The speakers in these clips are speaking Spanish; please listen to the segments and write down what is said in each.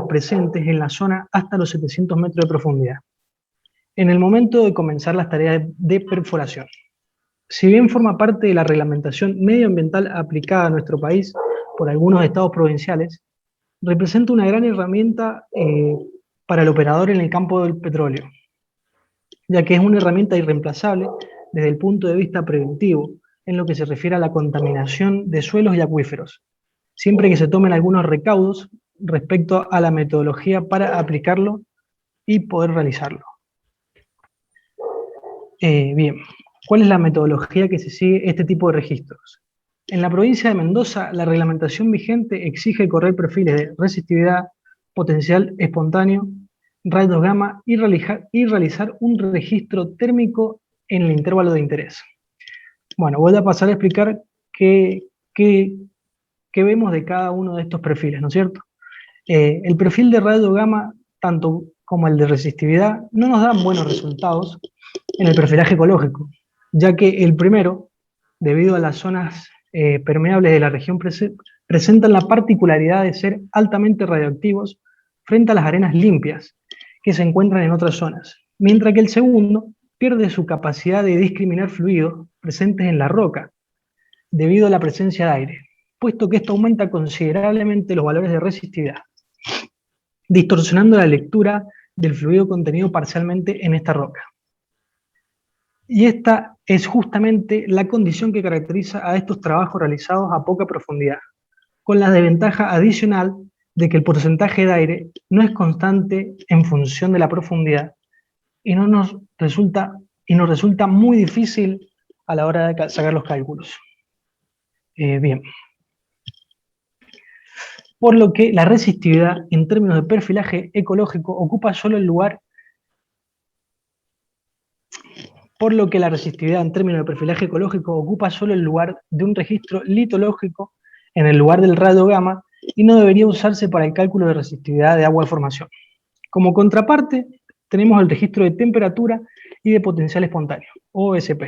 presentes en la zona hasta los 700 metros de profundidad, en el momento de comenzar las tareas de perforación. Si bien forma parte de la reglamentación medioambiental aplicada a nuestro país por algunos estados provinciales, representa una gran herramienta para el operador en el campo del petróleo, ya que es una herramienta irreemplazable desde el punto de vista preventivo, en lo que se refiere a la contaminación de suelos y acuíferos, siempre que se tomen algunos recaudos respecto a la metodología para aplicarlo y poder realizarlo. Bien, ¿cuál es la metodología que se sigue este tipo de registros? En la provincia de Mendoza, la reglamentación vigente exige correr perfiles de resistividad, potencial espontáneo, rayos gamma y realizar un registro térmico en el intervalo de interés. Bueno, voy a pasar a explicar qué vemos de cada uno de estos perfiles, ¿no es cierto? El perfil de radio gamma, tanto como el de resistividad, no nos dan buenos resultados en el perfilaje ecológico, ya que el primero, debido a las zonas permeables de la región, presentan la particularidad de ser altamente radioactivos frente a las arenas limpias que se encuentran en otras zonas, mientras que el segundo pierde su capacidad de discriminar fluidos presentes en la roca, debido a la presencia de aire, puesto que esto aumenta considerablemente los valores de resistividad, distorsionando la lectura del fluido contenido parcialmente en esta roca. Y esta es justamente la condición que caracteriza a estos trabajos realizados a poca profundidad, con la desventaja adicional de que el porcentaje de aire no es constante en función de la profundidad y nos resulta muy difícil a la hora de sacar los cálculos. Bien. Por lo que la resistividad en términos de perfilaje ecológico ocupa solo el lugar de un registro litológico en el lugar del radio gamma y no debería usarse para el cálculo de resistividad de agua de formación. Como contraparte, tenemos el registro de temperatura y de potencial espontáneo, OSP,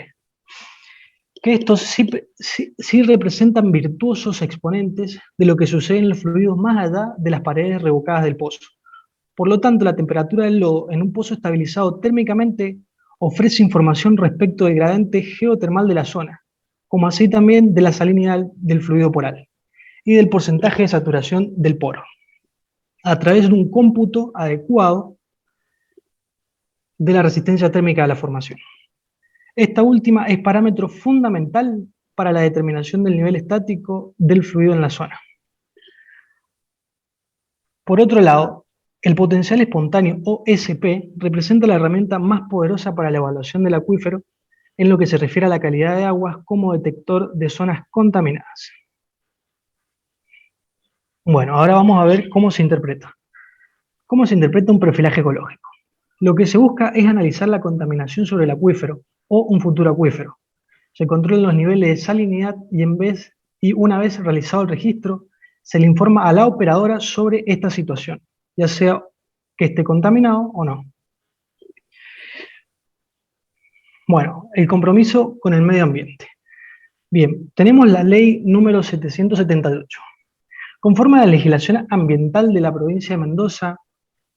que estos sí representan virtuosos exponentes de lo que sucede en los fluidos más allá de las paredes revocadas del pozo. Por lo tanto, la temperatura del lodo en un pozo estabilizado térmicamente ofrece información respecto del gradiente geotermal de la zona, como así también de la salinidad del fluido poral y del porcentaje de saturación del poro, a través de un cómputo adecuado de la resistencia térmica de la formación. Esta última es parámetro fundamental para la determinación del nivel estático del fluido en la zona. Por otro lado, el potencial espontáneo, o SP, representa la herramienta más poderosa para la evaluación del acuífero en lo que se refiere a la calidad de aguas como detector de zonas contaminadas. Bueno, ahora vamos a ver cómo se interpreta. ¿Cómo se interpreta un perfilaje ecológico? Lo que se busca es analizar la contaminación sobre el acuífero o un futuro acuífero. Se controlan los niveles de salinidad y una vez realizado el registro, se le informa a la operadora sobre esta situación, ya sea que esté contaminado o no. Bueno, el compromiso con el medio ambiente. Bien, tenemos la ley número 778. Conforme a la legislación ambiental de la provincia de Mendoza,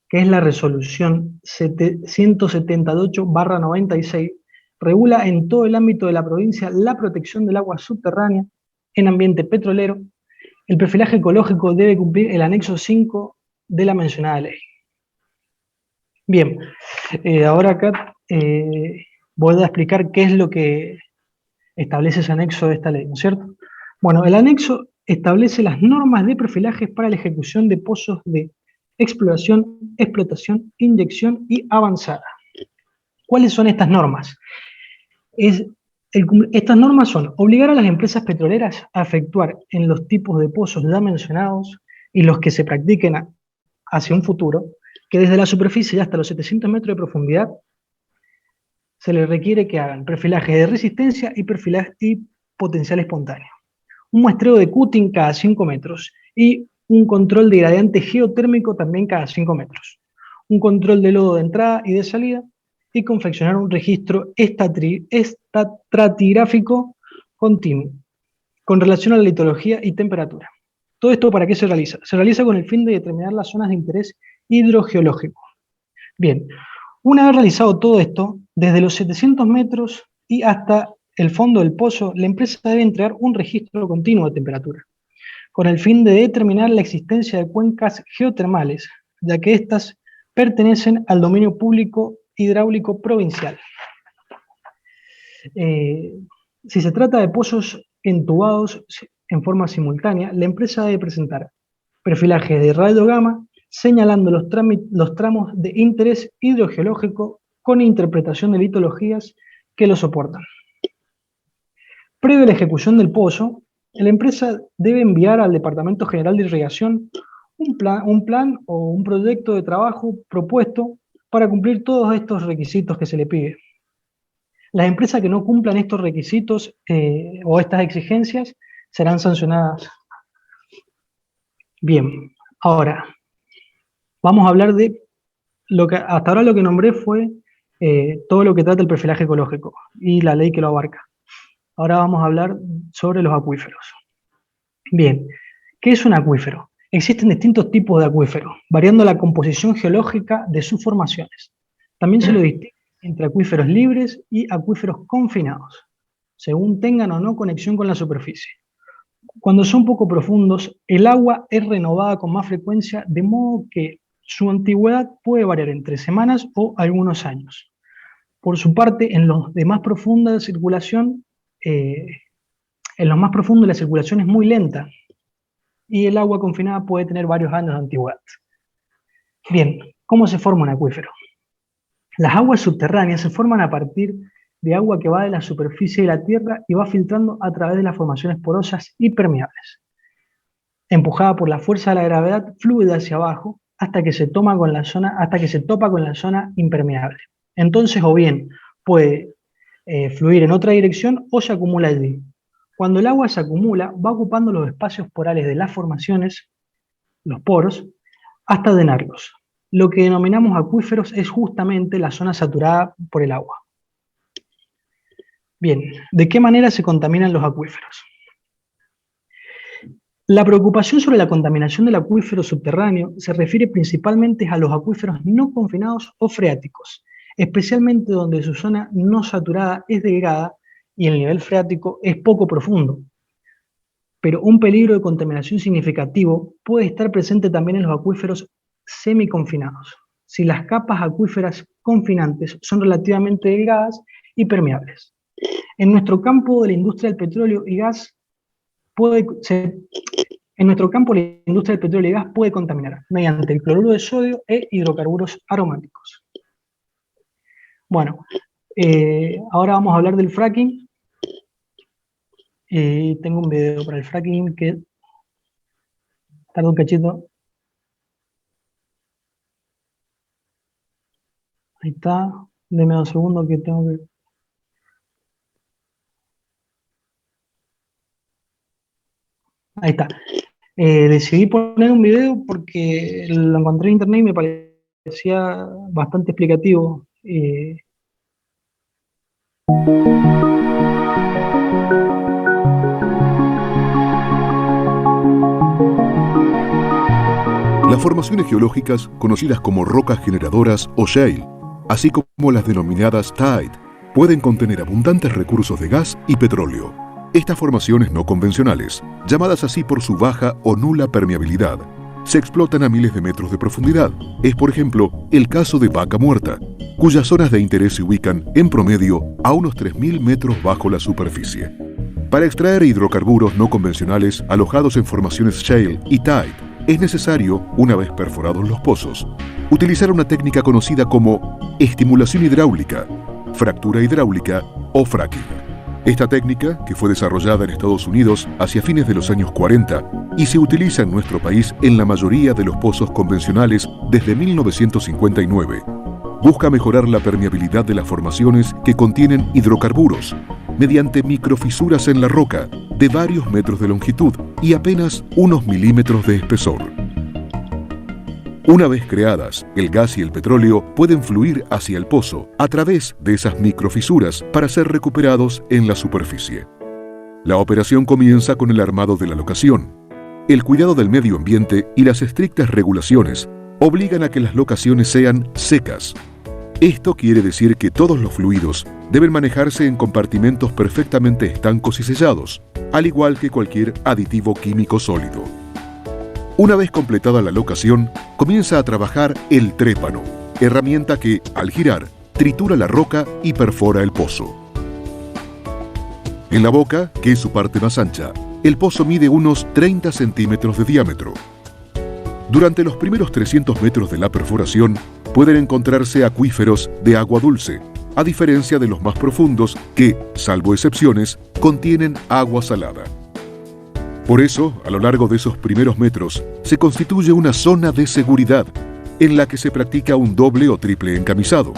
que es la resolución 178/96, regula en todo el ámbito de la provincia la protección del agua subterránea en ambiente petrolero. El perfilaje ecológico debe cumplir el anexo 5 de la mencionada ley. Bien, ahora acá voy a explicar qué es lo que establece ese anexo de esta ley, ¿no es cierto? Bueno, el anexo establece las normas de perfilajes para la ejecución de pozos de exploración, explotación, inyección y avanzada. ¿Cuáles son estas normas? Estas normas son obligar a las empresas petroleras a efectuar en los tipos de pozos ya mencionados y los que se practiquen hacia un futuro, que desde la superficie y hasta los 700 metros de profundidad se les requiere que hagan perfilaje de resistencia y potencial espontáneo, un muestreo de cutting cada 5 metros y un control de gradiente geotérmico también cada 5 metros, un control de lodo de entrada y de salida, y confeccionar un registro estratigráfico continuo con relación a la litología y temperatura. ¿Todo esto para qué se realiza? Se realiza con el fin de determinar las zonas de interés hidrogeológico. Bien, una vez realizado todo esto, desde los 700 metros y hasta el fondo del pozo, la empresa debe entregar un registro continuo de temperatura, con el fin de determinar la existencia de cuencas geotermales, ya que éstas pertenecen al dominio público hidráulico provincial. Si se trata de pozos entubados en forma simultánea, la empresa debe presentar perfilajes de radiograma señalando los tramos de interés hidrogeológico con interpretación de litologías que lo soportan. Previo a la ejecución del pozo, la empresa debe enviar al Departamento General de Irrigación un plan o un proyecto de trabajo propuesto para cumplir todos estos requisitos que se le pide. Las empresas que no cumplan estos requisitos o estas exigencias serán sancionadas. Bien, ahora vamos a hablar de hasta ahora lo que nombré fue todo lo que trata el perfilaje ecológico y la ley que lo abarca. Ahora vamos a hablar sobre los acuíferos. Bien, ¿qué es un acuífero? Existen distintos tipos de acuíferos, variando la composición geológica de sus formaciones. También se lo distingue entre acuíferos libres y acuíferos confinados, según tengan o no conexión con la superficie. Cuando son poco profundos, el agua es renovada con más frecuencia, de modo que su antigüedad puede variar entre semanas o algunos años. Por su parte, en los de más profunda circulación, la circulación es muy lenta y el agua confinada puede tener varios años de antigüedad. Bien, ¿cómo se forma un acuífero? Las aguas subterráneas se forman a partir de agua que va de la superficie de la tierra y va filtrando a través de las formaciones porosas y permeables. Empujada por la fuerza de la gravedad, fluye hacia abajo hasta que se topa con la zona impermeable. Entonces, o bien puede fluir en otra dirección o se acumula allí. Cuando el agua se acumula, va ocupando los espacios porales de las formaciones, los poros, hasta llenarlos. Lo que denominamos acuíferos es justamente la zona saturada por el agua. Bien, ¿de qué manera se contaminan los acuíferos? La preocupación sobre la contaminación del acuífero subterráneo se refiere principalmente a los acuíferos no confinados o freáticos, especialmente donde su zona no saturada es delgada y el nivel freático es poco profundo. Pero un peligro de contaminación significativo puede estar presente también en los acuíferos semiconfinados, si las capas acuíferas confinantes son relativamente delgadas y permeables. En nuestro campo de la industria del petróleo y gas puede contaminar mediante el cloruro de sodio e hidrocarburos aromáticos. Bueno, ahora vamos a hablar del fracking. Tengo un video para el fracking que tarda un cachito. Ahí está. Deme 2 segundos que tengo que... Ahí está. Decidí poner un video porque lo encontré en internet y me parecía bastante explicativo. Las formaciones geológicas, conocidas como rocas generadoras o shale, así como las denominadas tide, pueden contener abundantes recursos de gas y petróleo. Estas formaciones no convencionales, llamadas así por su baja o nula permeabilidad, se explotan a miles de metros de profundidad. Es, por ejemplo, el caso de Vaca Muerta, cuyas zonas de interés se ubican, en promedio, a unos 3.000 metros bajo la superficie. Para extraer hidrocarburos no convencionales alojados en formaciones shale y tide, es necesario, una vez perforados los pozos, utilizar una técnica conocida como estimulación hidráulica, fractura hidráulica o fracking. Esta técnica, que fue desarrollada en Estados Unidos hacia fines de los años 40 y se utiliza en nuestro país en la mayoría de los pozos convencionales desde 1959, busca mejorar la permeabilidad de las formaciones que contienen hidrocarburos mediante microfisuras en la roca de varios metros de longitud y apenas unos milímetros de espesor. Una vez creadas, el gas y el petróleo pueden fluir hacia el pozo a través de esas microfisuras para ser recuperados en la superficie. La operación comienza con el armado de la locación. el cuidado del medio ambiente y las estrictas regulaciones obligan a que las locaciones sean secas. Esto quiere decir que todos los fluidos deben manejarse en compartimentos perfectamente estancos y sellados, al igual que cualquier aditivo químico sólido. Una vez completada la locación, comienza a trabajar el trépano, herramienta que, al girar, tritura la roca y perfora el pozo. En la boca, que es su parte más ancha, el pozo mide unos 30 centímetros de diámetro. Durante los primeros 300 metros de la perforación, pueden encontrarse acuíferos de agua dulce, a diferencia de los más profundos que, salvo excepciones, contienen agua salada. Por eso, a lo largo de esos primeros metros, se constituye una zona de seguridad, en la que se practica un doble o triple encamisado.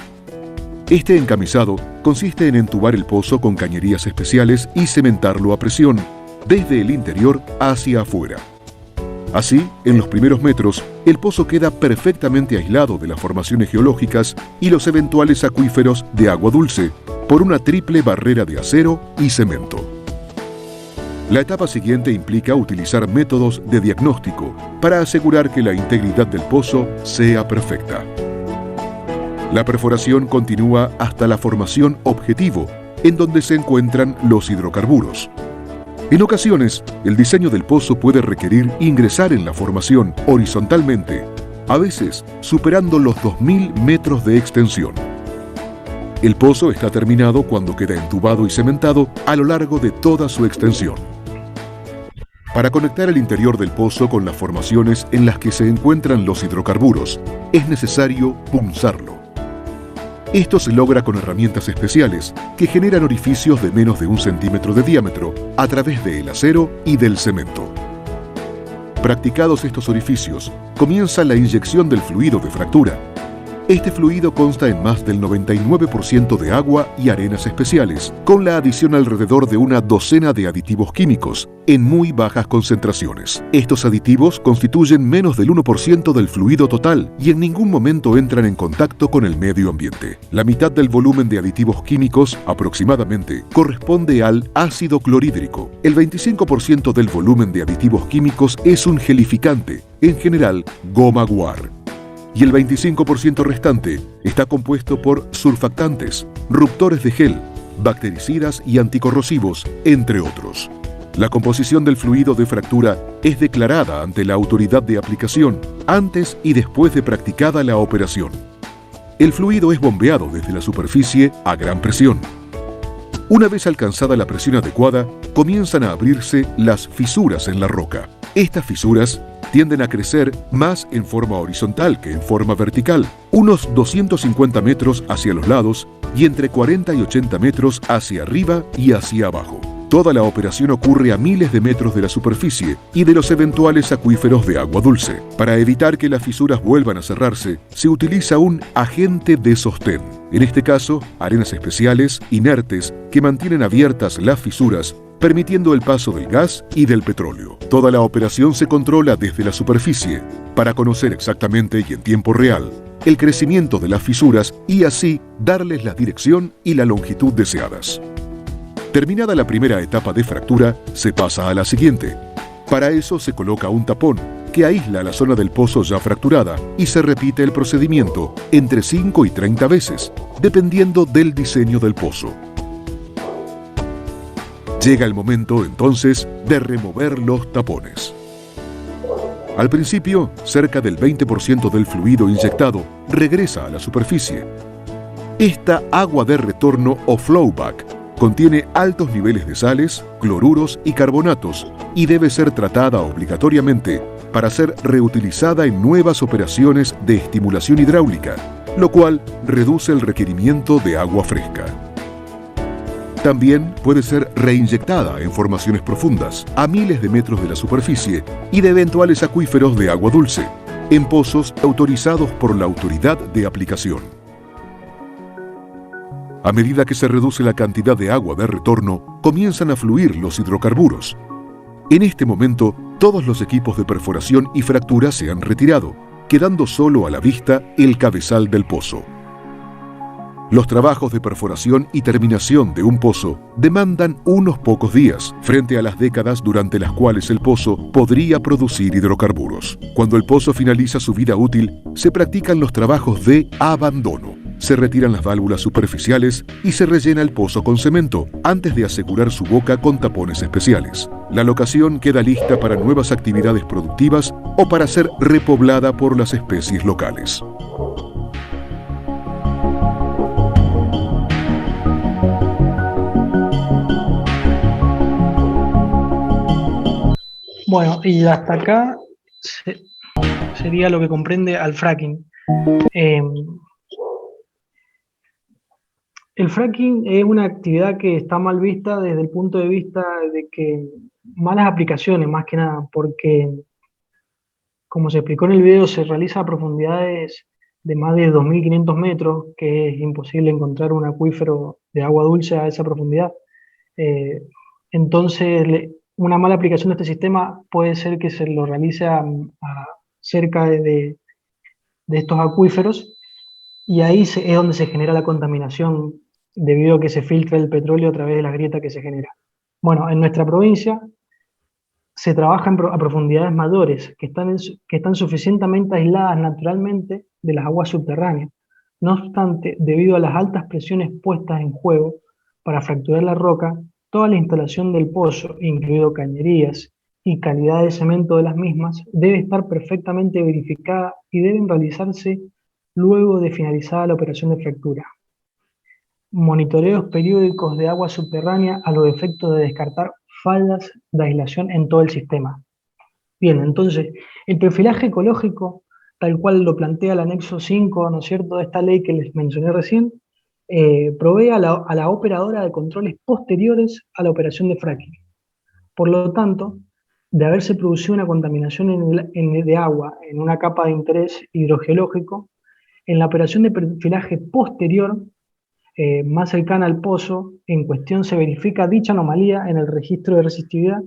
Este encamisado consiste en entubar el pozo con cañerías especiales y cementarlo a presión, desde el interior hacia afuera. Así, en los primeros metros, el pozo queda perfectamente aislado de las formaciones geológicas y los eventuales acuíferos de agua dulce por una triple barrera de acero y cemento. La etapa siguiente implica utilizar métodos de diagnóstico para asegurar que la integridad del pozo sea perfecta. La perforación continúa hasta la formación objetivo, en donde se encuentran los hidrocarburos. En ocasiones, el diseño del pozo puede requerir ingresar en la formación horizontalmente, a veces superando los 2.000 metros de extensión. El pozo está terminado cuando queda entubado y cementado a lo largo de toda su extensión. Para conectar el interior del pozo con las formaciones en las que se encuentran los hidrocarburos, es necesario punzarlo. Esto se logra con herramientas especiales que generan orificios de menos de 1 centímetro de diámetro a través del acero y del cemento. Practicados estos orificios, comienza la inyección del fluido de fractura. Este fluido consta en más del 99% de agua y arenas especiales, con la adición alrededor de una docena de aditivos químicos, en muy bajas concentraciones. Estos aditivos constituyen menos del 1% del fluido total y en ningún momento entran en contacto con el medio ambiente. La mitad del volumen de aditivos químicos, aproximadamente, corresponde al ácido clorhídrico. El 25% del volumen de aditivos químicos es un gelificante, en general goma guar. Y el 25% restante está compuesto por surfactantes, ruptores de gel, bactericidas y anticorrosivos, entre otros. La composición del fluido de fractura es declarada ante la autoridad de aplicación antes y después de practicada la operación. El fluido es bombeado desde la superficie a gran presión. Una vez alcanzada la presión adecuada, comienzan a abrirse las fisuras en la roca. Estas fisuras tienden a crecer más en forma horizontal que en forma vertical, unos 250 metros hacia los lados y entre 40 y 80 metros hacia arriba y hacia abajo. Toda la operación ocurre a miles de metros de la superficie y de los eventuales acuíferos de agua dulce. Para evitar que las fisuras vuelvan a cerrarse, se utiliza un agente de sostén. En este caso, arenas especiales, inertes, que mantienen abiertas las fisuras, permitiendo el paso del gas y del petróleo. Toda la operación se controla desde la superficie para conocer exactamente y en tiempo real el crecimiento de las fisuras y así darles la dirección y la longitud deseadas. Terminada la primera etapa de fractura, se pasa a la siguiente. Para eso se coloca un tapón que aísla la zona del pozo ya fracturada y se repite el procedimiento entre 5 y 30 veces, dependiendo del diseño del pozo. Llega el momento, entonces, de remover los tapones. Al principio, cerca del 20% del fluido inyectado regresa a la superficie. Esta agua de retorno o flowback contiene altos niveles de sales, cloruros y carbonatos y debe ser tratada obligatoriamente para ser reutilizada en nuevas operaciones de estimulación hidráulica, lo cual reduce el requerimiento de agua fresca. También puede ser reinyectada en formaciones profundas, a miles de metros de la superficie y de eventuales acuíferos de agua dulce, en pozos autorizados por la autoridad de aplicación. A medida que se reduce la cantidad de agua de retorno, comienzan a fluir los hidrocarburos. En este momento, todos los equipos de perforación y fractura se han retirado, quedando solo a la vista el cabezal del pozo. Los trabajos de perforación y terminación de un pozo demandan unos pocos días, frente a las décadas durante las cuales el pozo podría producir hidrocarburos. Cuando el pozo finaliza su vida útil, se practican los trabajos de abandono. Se retiran las válvulas superficiales y se rellena el pozo con cemento, antes de asegurar su boca con tapones especiales. La locación queda lista para nuevas actividades productivas o para ser repoblada por las especies locales. Bueno, y hasta acá sería lo que comprende al fracking. Eh, el fracking es una actividad que está mal vista desde el punto de vista de que malas aplicaciones, más que nada, porque, como se explicó en el video, se realiza a profundidades de más de 2.500 metros, que es imposible encontrar un acuífero de agua dulce a esa profundidad. Eh, entonces, una mala aplicación de este sistema puede ser que se lo realice cerca de estos acuíferos, y ahí es donde se genera la contaminación debido a que se filtra el petróleo a través de la grieta que se genera. Bueno, en nuestra provincia se trabaja a profundidades mayores, que están suficientemente aisladas naturalmente de las aguas subterráneas. No obstante, debido a las altas presiones puestas en juego para fracturar la roca, toda la instalación del pozo, incluido cañerías y calidad de cemento de las mismas, debe estar perfectamente verificada y deben realizarse luego de finalizada la operación de fractura. Monitoreos periódicos de agua subterránea a los efectos de descartar fallas de aislación en todo el sistema. Bien, entonces, el perfilaje ecológico, tal cual lo plantea el anexo 5, ¿no es cierto?, de esta ley que les mencioné recién, provee a la operadora de controles posteriores a la operación de fracking. Por lo tanto, de haberse producido una contaminación de agua en una capa de interés hidrogeológico, en la operación de perfilaje posterior, más cercana al pozo, en cuestión se verifica dicha anomalía en el registro de resistividad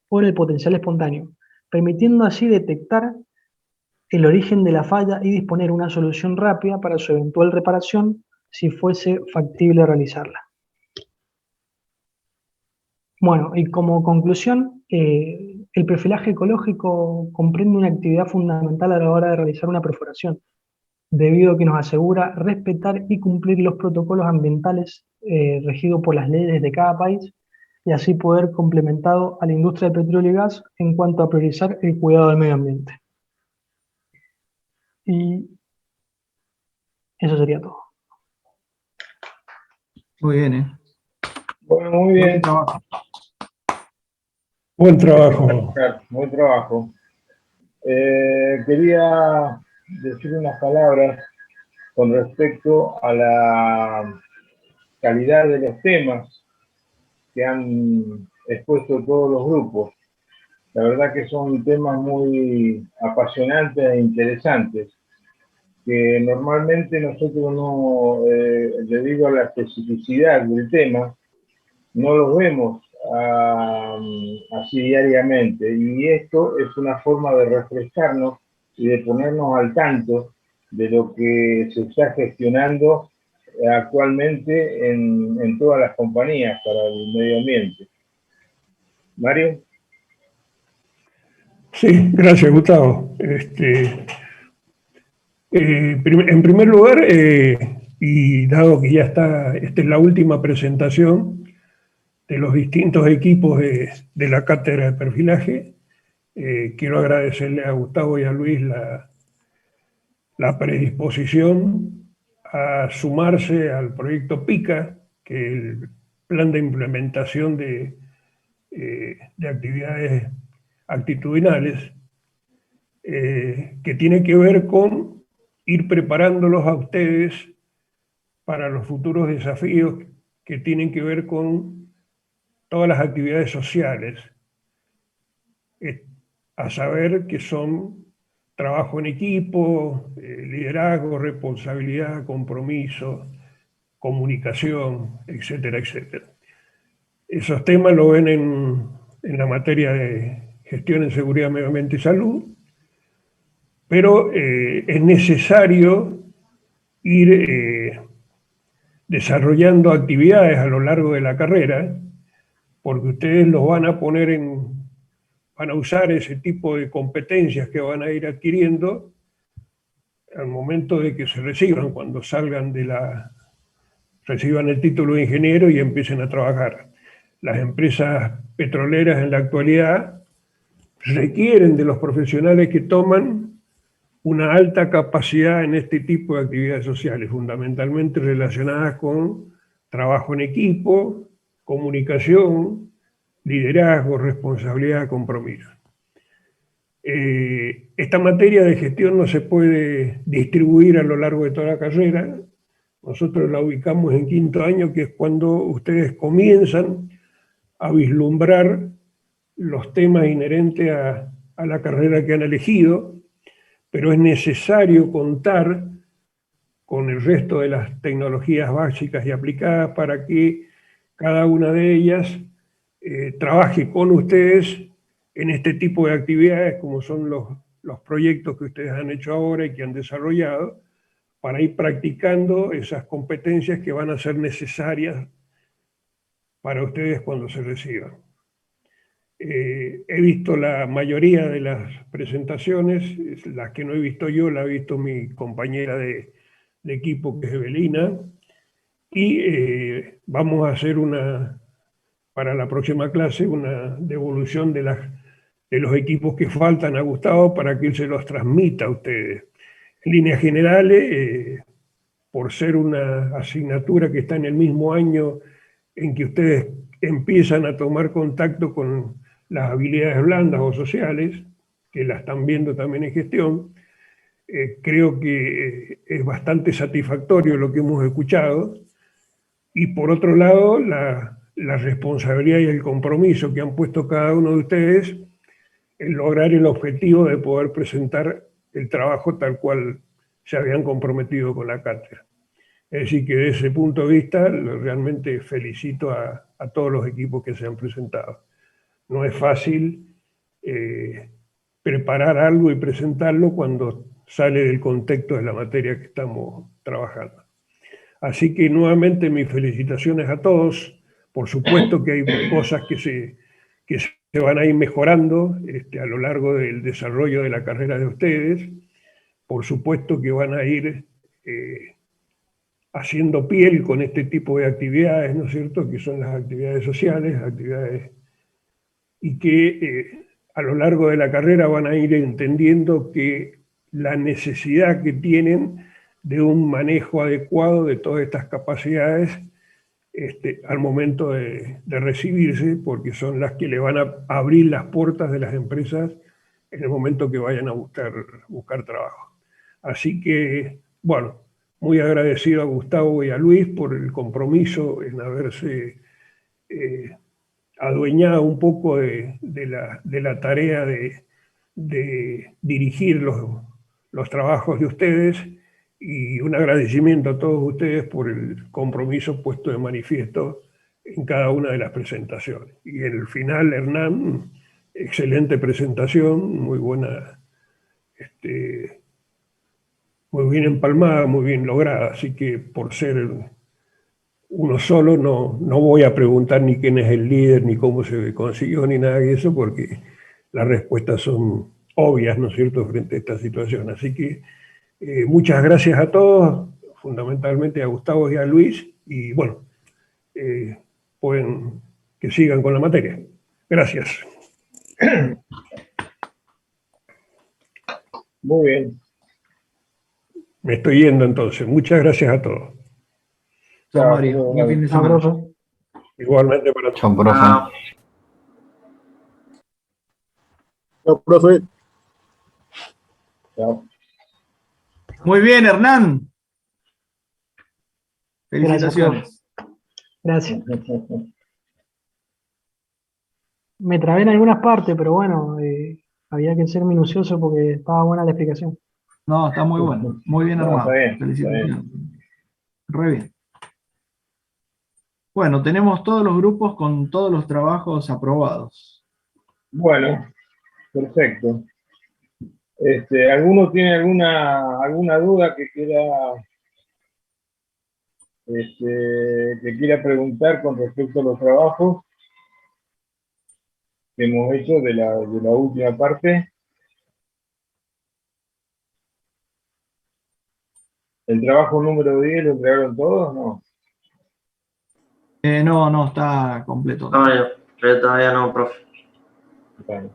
o en el potencial espontáneo, permitiendo así detectar el origen de la falla y disponer una solución rápida para su eventual reparación si fuese factible realizarla. Bueno, y como conclusión, el perfilaje ecológico comprende una actividad fundamental a la hora de realizar una perforación, debido a que nos asegura respetar y cumplir los protocolos ambientales regidos por las leyes de cada país, y así poder complementado a la industria del petróleo y gas en cuanto a priorizar el cuidado del medio ambiente. Y eso sería todo. Muy bien, ¿eh? Bueno, muy bien. Buen trabajo. Buen trabajo. Quería decir unas palabras con respecto a la calidad de los temas que han expuesto todos los grupos. La verdad que son temas muy apasionantes e interesantes, que normalmente nosotros no, debido a la especificidad del tema, no los vemos así diariamente, y esto es una forma de refrescarnos y de ponernos al tanto de lo que se está gestionando actualmente en todas las compañías para el medio ambiente. Mario. Sí, gracias, Gustavo. En primer lugar, y dado que ya esta es la última presentación de los distintos equipos de la cátedra de perfilaje, quiero agradecerle a Gustavo y a Luis la predisposición a sumarse al proyecto PICA, que es el plan de implementación de actividades actitudinales, que tiene que ver con ir preparándolos a ustedes para los futuros desafíos que tienen que ver con todas las actividades sociales, a saber que son trabajo en equipo, liderazgo, responsabilidad, compromiso, comunicación, etcétera, etcétera. Esos temas lo ven en la materia de gestión en seguridad, medio ambiente y salud, pero es necesario ir desarrollando actividades a lo largo de la carrera, porque ustedes los van a poner van a usar ese tipo de competencias que van a ir adquiriendo al momento de que se reciban, cuando salgan reciban el título de ingeniero y empiecen a trabajar. Las empresas petroleras en la actualidad requieren de los profesionales que toman una alta capacidad en este tipo de actividades sociales, fundamentalmente relacionadas con trabajo en equipo, comunicación, liderazgo, responsabilidad, compromiso. Esta materia de gestión no se puede distribuir a lo largo de toda la carrera. Nosotros la ubicamos en quinto año, que es cuando ustedes comienzan a vislumbrar los temas inherentes a la carrera que han elegido, pero es necesario contar con el resto de las tecnologías básicas y aplicadas para que cada una de ellas trabaje con ustedes en este tipo de actividades, como son los proyectos que ustedes han hecho ahora y que han desarrollado, para ir practicando esas competencias que van a ser necesarias para ustedes cuando se reciban. He visto la mayoría de las presentaciones, las que no he visto yo, la ha visto mi compañera de equipo, que es Evelina, y vamos a hacer para la próxima clase, una devolución de los equipos que faltan a Gustavo para que él se los transmita a ustedes. En líneas generales, por ser una asignatura que está en el mismo año en que ustedes empiezan a tomar contacto con las habilidades blandas o sociales, que la están viendo también en gestión, creo que es bastante satisfactorio lo que hemos escuchado. Y por otro lado, la responsabilidad y el compromiso que han puesto cada uno de ustedes en lograr el objetivo de poder presentar el trabajo tal cual se habían comprometido con la cátedra. Es decir, que desde ese punto de vista realmente felicito a todos los equipos que se han presentado. No es fácil preparar algo y presentarlo cuando sale del contexto de la materia que estamos trabajando. Así que nuevamente mis felicitaciones a todos. Por supuesto que hay cosas que se van a ir mejorando a lo largo del desarrollo de la carrera de ustedes. Por supuesto que van a ir haciendo piel con este tipo de actividades, ¿no es cierto?, que son las actividades sociales, y que a lo largo de la carrera van a ir entendiendo que la necesidad que tienen de un manejo adecuado de todas estas capacidades al momento de recibirse, porque son las que le van a abrir las puertas de las empresas en el momento que vayan a buscar trabajo. Así que, bueno, muy agradecido a Gustavo y a Luis por el compromiso en haberse adueñado un poco de la tarea de dirigir los trabajos de ustedes, y un agradecimiento a todos ustedes por el compromiso puesto de manifiesto en cada una de las presentaciones. Y en el final, Hernán, excelente presentación, muy buena, muy bien empalmada, muy bien lograda, así que por ser uno solo no voy a preguntar ni quién es el líder, ni cómo se consiguió, ni nada de eso, porque las respuestas son obvias, ¿no es cierto?, frente a esta situación. Así que muchas gracias a todos, fundamentalmente a Gustavo y a Luis, y bueno, pueden que sigan con la materia. Gracias. Muy bien. Me estoy yendo entonces. Muchas gracias a todos. Chao, Mario. Buen fin de semana. Igualmente para todos. Chao, profe. Chao, profe. Chao. Muy bien, Hernán. Felicitaciones. Gracias. Me trabé en algunas partes, pero bueno, había que ser minucioso porque estaba buena la explicación. No, está muy bueno. Muy bien armado. Felicitaciones. Re bien. Bueno, tenemos todos los grupos con todos los trabajos aprobados. Bueno, perfecto. ¿Alguno tiene alguna duda que quiera que quiera preguntar con respecto a los trabajos que hemos hecho de la última parte. ¿El trabajo número 10 lo entregaron todos? No. No, no, está completo. No, yo todavía no, profe. Vale.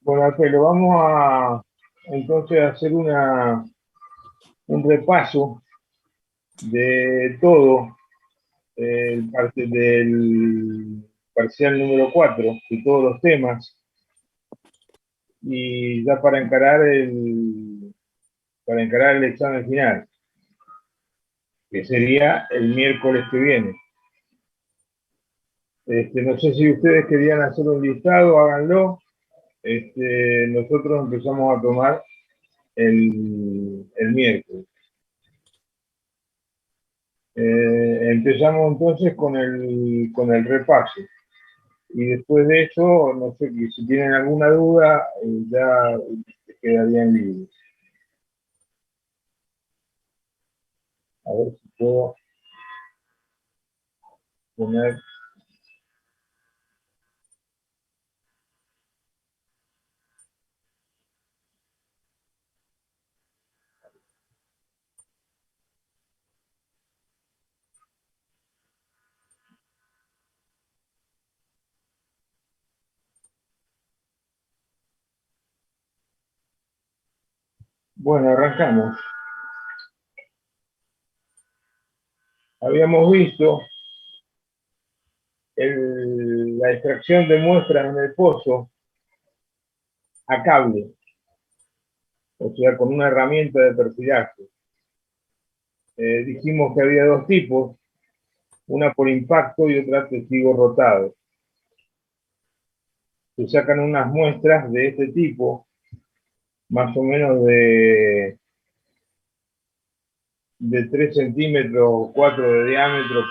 Bueno, Alfredo, vamos a entonces a hacer un repaso de todo del parcial número 4, de todos los temas, y ya para encarar el examen final, que sería el miércoles que viene. No sé si ustedes querían hacer un listado, háganlo. Nosotros empezamos a tomar el miércoles. Empezamos entonces con el repaso. Y después de eso, no sé si tienen alguna duda, ya quedarían libres. A ver si puedo poner. Bueno, arrancamos. Habíamos visto la extracción de muestras en el pozo a cable, o sea, con una herramienta de perfilaje. Dijimos que había dos tipos, una por impacto y otra testigo rotado. Se sacan unas muestras de este tipo, más o menos de 3 centímetros, 4 de diámetro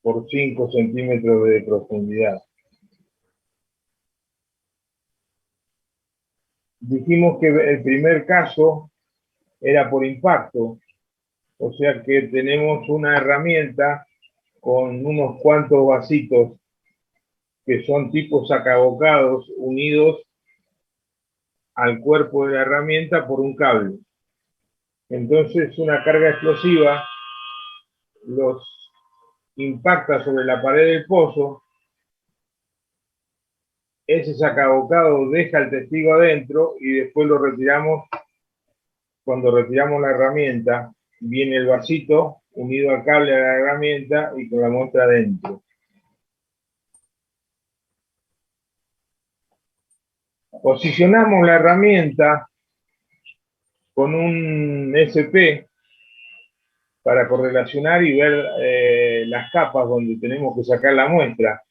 por 5 centímetros de profundidad. Dijimos que el primer caso era por impacto, o sea que tenemos una herramienta con unos cuantos vasitos que son tipos sacabocados unidos al cuerpo de la herramienta por un cable. Entonces una carga explosiva los impacta sobre la pared del pozo, ese sacabocado deja al testigo adentro y después lo retiramos. Cuando retiramos la herramienta, viene el vasito unido al cable a la herramienta y con la muestra adentro. Posicionamos la herramienta con un SP para correlacionar y ver las capas donde tenemos que sacar la muestra.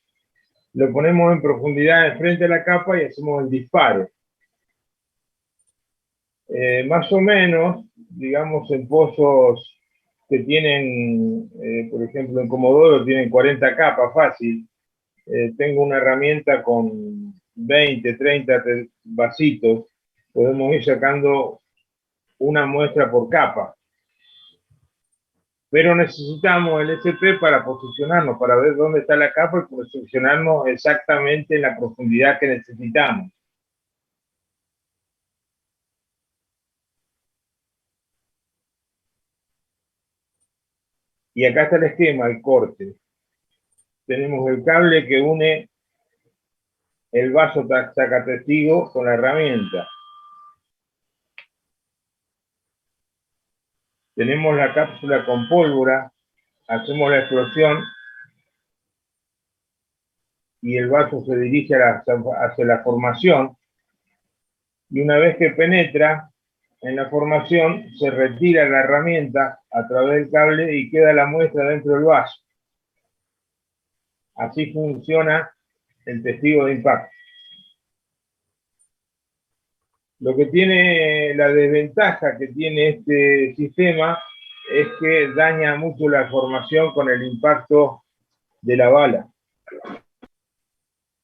Lo ponemos en profundidad enfrente de la capa y hacemos el disparo. Más o menos, digamos, en pozos que tienen, por ejemplo, en Comodoro tienen 40 capas fácil. Tengo una herramienta con 20, 30 vasitos. Podemos ir sacando una muestra por capa. Pero necesitamos el SP para posicionarnos, para ver dónde está la capa y posicionarnos exactamente en la profundidad que necesitamos. Y acá está el esquema, el corte. Tenemos el cable que une el vaso sacatestigo con la herramienta. Tenemos la cápsula con pólvora, hacemos la explosión y el vaso se dirige hacia la formación. Y una vez que penetra en la formación, se retira la herramienta a través del cable y queda la muestra dentro del vaso. Así funciona el testigo de impacto. Lo que tiene, la desventaja que tiene este sistema es que daña mucho la formación con el impacto de la bala.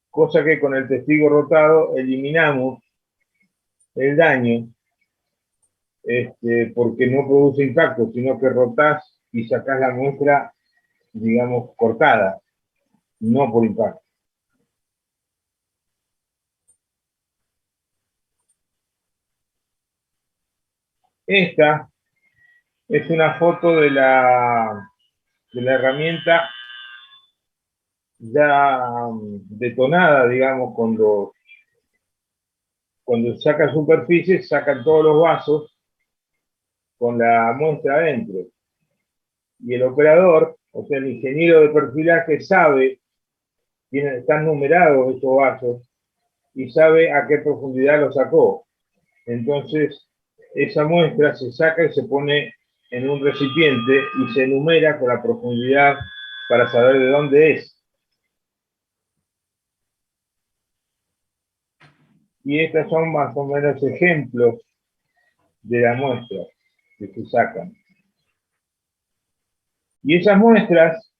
Cosa que con el testigo rotado eliminamos el daño porque no produce impacto, sino que rotás y sacás la muestra, digamos, cortada, no por impacto. Esta es una foto de la herramienta ya detonada, digamos, cuando saca superficie, sacan todos los vasos con la muestra adentro. Y el operador, o sea, el ingeniero de perfilaje sabe, están numerados esos vasos, y sabe a qué profundidad lo sacó. Entonces, esa muestra se saca y se pone en un recipiente y se enumera con la profundidad para saber de dónde es. Y estos son más o menos ejemplos de las muestras que se sacan. Y esas muestras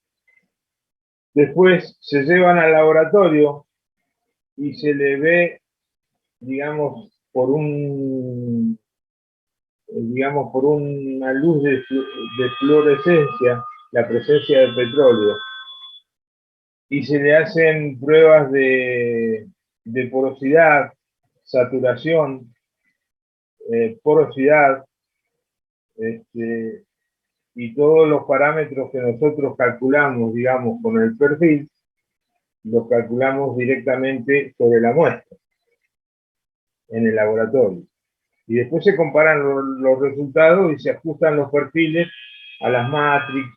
después se llevan al laboratorio y se le ve, digamos, por una luz de fluorescencia, la presencia de petróleo. Y se le hacen pruebas de porosidad, saturación, porosidad, y todos los parámetros que nosotros calculamos, digamos, con el perfil, los calculamos directamente sobre la muestra, en el laboratorio. Y después se comparan los resultados y se ajustan los perfiles a las matrix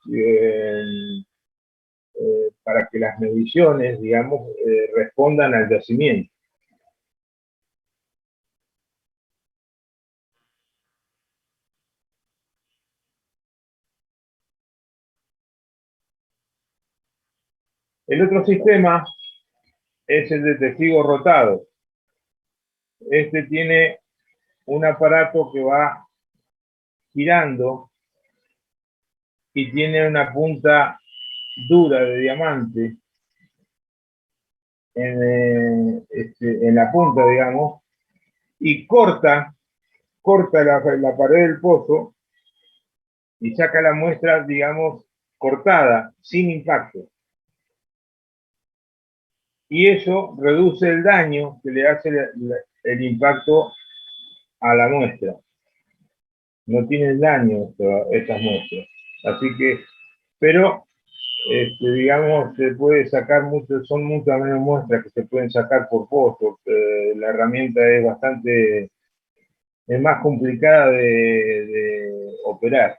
para que las mediciones, digamos, respondan al yacimiento. El otro sistema es el de testigo rotado. Este tiene un aparato que va girando y tiene una punta dura de diamante en la punta, digamos, y corta la pared del pozo y saca la muestra, digamos, cortada, sin impacto. Y eso reduce el daño que le hace el impacto a la muestra. No tienen daño estas muestras. Así que, pero, digamos, se puede sacar son muchas menos muestras que se pueden sacar por pozo. La herramienta es más complicada de operar.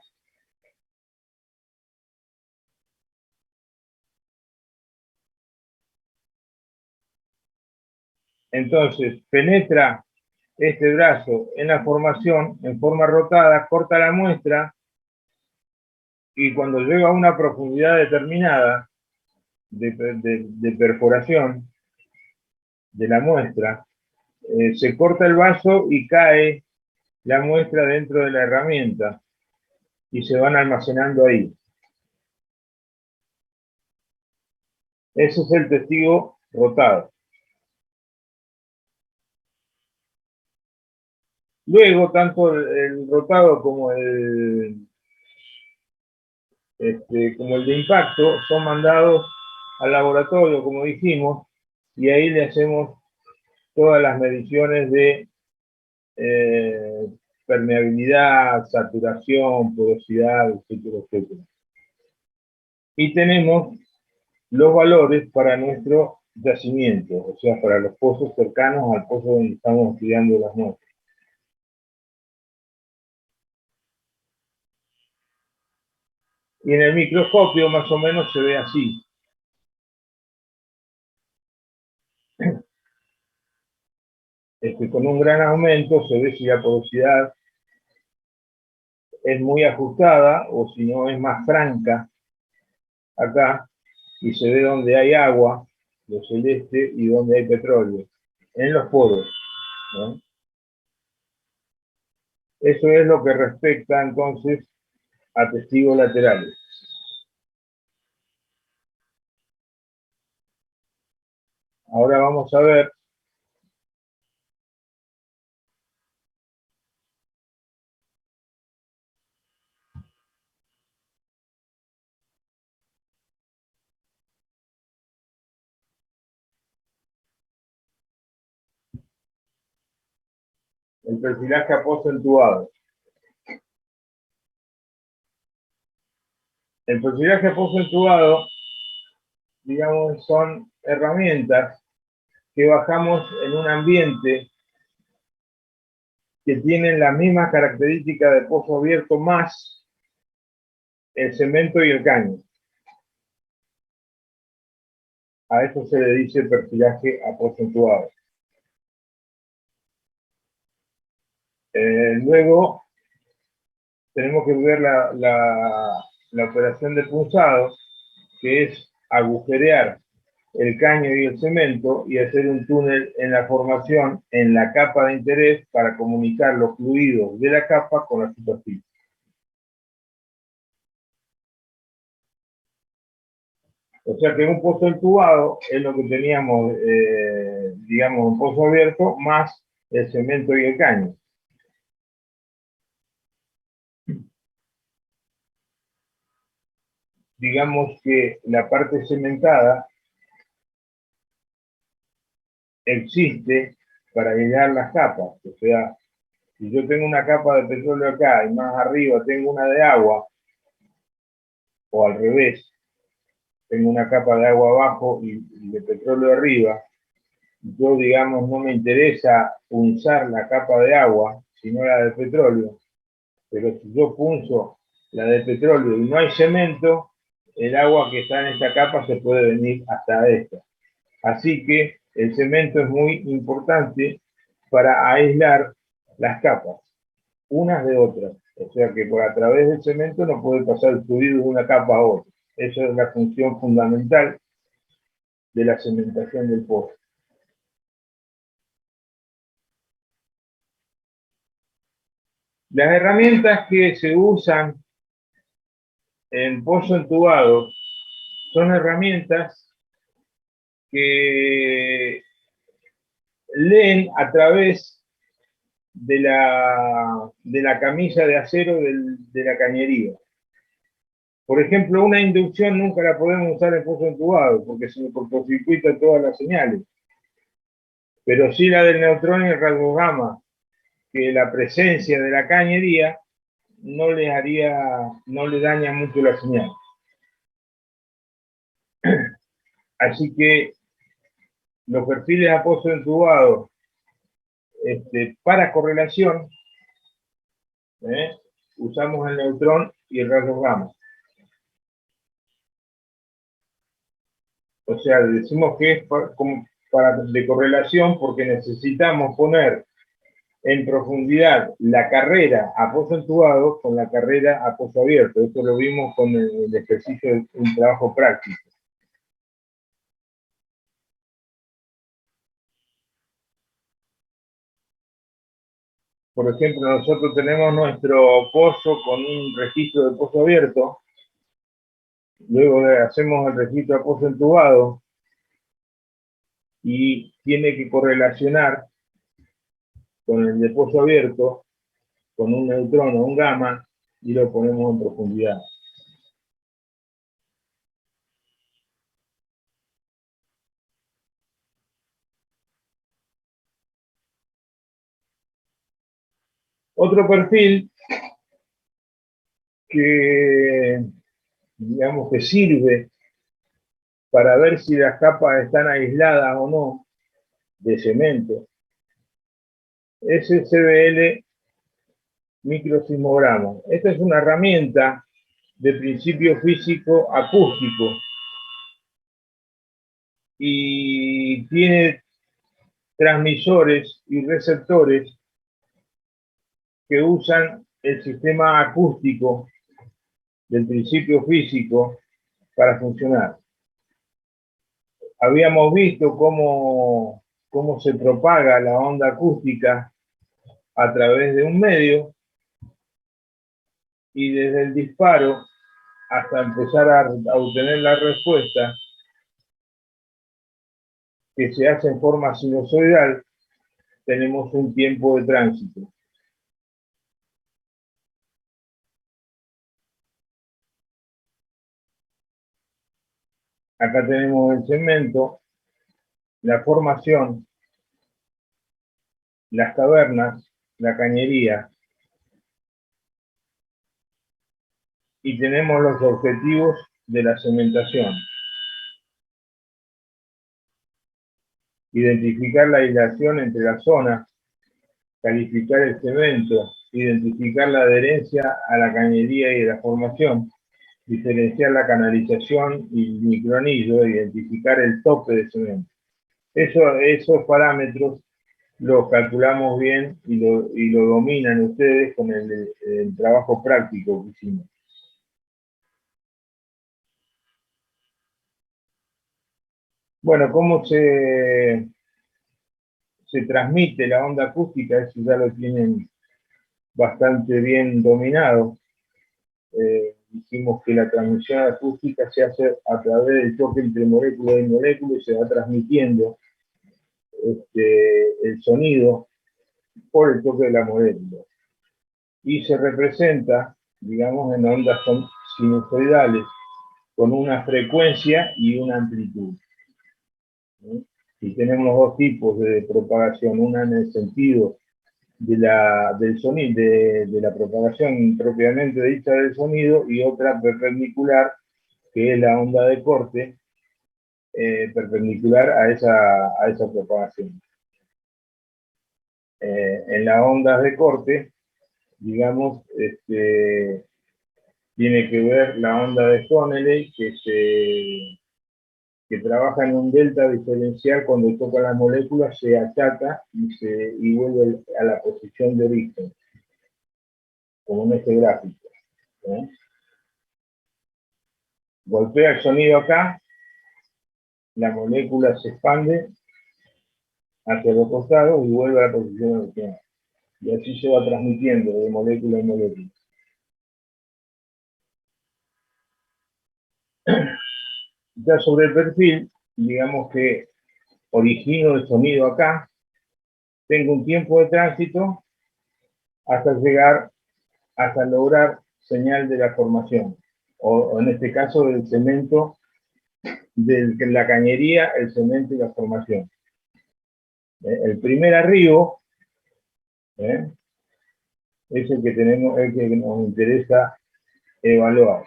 Entonces, penetra este brazo en la formación, en forma rotada, corta la muestra, y cuando llega a una profundidad determinada de perforación de la muestra, se corta el vaso y cae la muestra dentro de la herramienta y se van almacenando ahí. Ese es el testigo rotado. Luego, tanto el rotado como el de impacto son mandados al laboratorio, como dijimos, y ahí le hacemos todas las mediciones de permeabilidad, saturación, porosidad, etcétera, etcétera. Y tenemos los valores para nuestro yacimiento, o sea, para los pozos cercanos al pozo donde estamos estudiando las muestras. Y en el microscopio más o menos se ve así. Con un gran aumento se ve si la porosidad es muy ajustada o si no es más franca acá, y se ve donde hay agua, lo celeste, y donde hay petróleo, en los poros, ¿no? Eso es lo que respecta entonces a testigos laterales. Ahora vamos a ver el perfilaje a pozo entubado. El perfilaje a pozo entubado, digamos, son herramientas que bajamos en un ambiente que tienen las mismas características de pozo abierto más el cemento y el caño. A eso se le dice perfilaje a pozo entubado. Luego tenemos que ver la operación de punzado, que es agujerear el caño y el cemento y hacer un túnel en la formación, en la capa de interés, para comunicar los fluidos de la capa con la superficie. O sea que un pozo entubado es lo que teníamos, digamos, un pozo abierto más el cemento y el caño. Digamos que la parte cementada existe para llenar las capas. O sea, si yo tengo una capa de petróleo acá y más arriba tengo una de agua, o al revés, tengo una capa de agua abajo y de petróleo arriba, yo, digamos, no me interesa punzar la capa de agua, sino la de petróleo. Pero si yo punzo la de petróleo y no hay cemento, el agua que está en esta capa se puede venir hasta esta. Así que el cemento es muy importante para aislar las capas, unas de otras. O sea que por a través del cemento no puede pasar el fluido de una capa a otra. Esa es la función fundamental de la cementación del pozo. Las herramientas que se usan en pozo entubado son herramientas que leen a través de la camisa de acero de la cañería. Por ejemplo, una inducción nunca la podemos usar en pozo entubado porque se me cortocircuitan todas las señales. Pero sí la del neutrón y el rasgo gamma, que la presencia de la cañería no le daña mucho la señal. Así que los perfiles a pozo entubado para correlación usamos el neutrón y el rasgo gamma. O sea, decimos que es de correlación porque necesitamos poner en profundidad la carrera a pozo entubado con la carrera a pozo abierto. Esto lo vimos con el ejercicio de un trabajo práctico. Por ejemplo, nosotros tenemos nuestro pozo con un registro de pozo abierto. Luego hacemos el registro a pozo entubado y tiene que correlacionar con el de pozo abierto, con un neutrón o un gamma, y lo ponemos en profundidad. Otro perfil que, digamos, que sirve para ver si las capas están aisladas o no de cemento es el CBL microsismograma. Esta es una herramienta de principio físico acústico y tiene transmisores y receptores que usan el sistema acústico del principio físico para funcionar. Habíamos visto cómo se propaga la onda acústica a través de un medio y desde el disparo hasta empezar a obtener la respuesta que se hace en forma sinusoidal, tenemos un tiempo de tránsito. Acá tenemos el cemento, la formación, las cavernas la cañería y tenemos los objetivos de la cementación. Identificar la aislación entre las zonas, calificar el cemento, identificar la adherencia a la cañería y la formación, diferenciar la canalización y el microanillo, identificar el tope de cemento. Esos parámetros los calculamos bien y lo dominan ustedes con el trabajo práctico que hicimos. Bueno, ¿cómo se transmite la onda acústica? Eso ya lo tienen bastante bien dominado. Dijimos que la transmisión acústica se hace a través del choque entre molécula y molécula y se va transmitiendo el sonido por el toque de la molécula. Y se representa, digamos, en ondas sinusoidales con una frecuencia y una amplitud. Y tenemos dos tipos de propagación, una en el sentido del sonido, de la propagación propiamente dicha del sonido, y otra perpendicular, que es la onda de corte, perpendicular a esa propagación. En las ondas de corte, digamos, tiene que ver la onda de Donnelly, que trabaja en un delta diferencial. Cuando toca las moléculas se achata y vuelve a la posición de origen, como en este gráfico. Golpea el sonido acá, la molécula se expande hacia los costados y vuelve a la posición original. Y así se va transmitiendo de molécula en molécula. Ya sobre el perfil, digamos que origino el sonido acá, tengo un tiempo de tránsito hasta lograr señal de la formación, o en este caso del cemento, de la cañería, el cemento y la formación. El primer arribo es el que nos interesa evaluar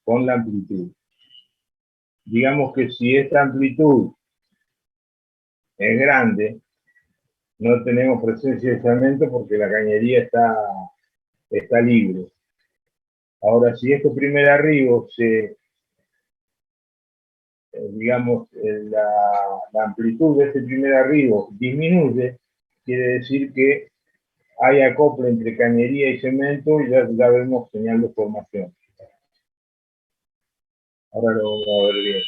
con la amplitud. Digamos que si esta amplitud es grande, no tenemos presencia de cemento porque la cañería está libre. Ahora, si este primer arribo digamos, la amplitud de este primer arribo disminuye, quiere decir que hay acople entre cañería y cemento y ya vemos señal de formación. Ahora lo vamos a ver bien.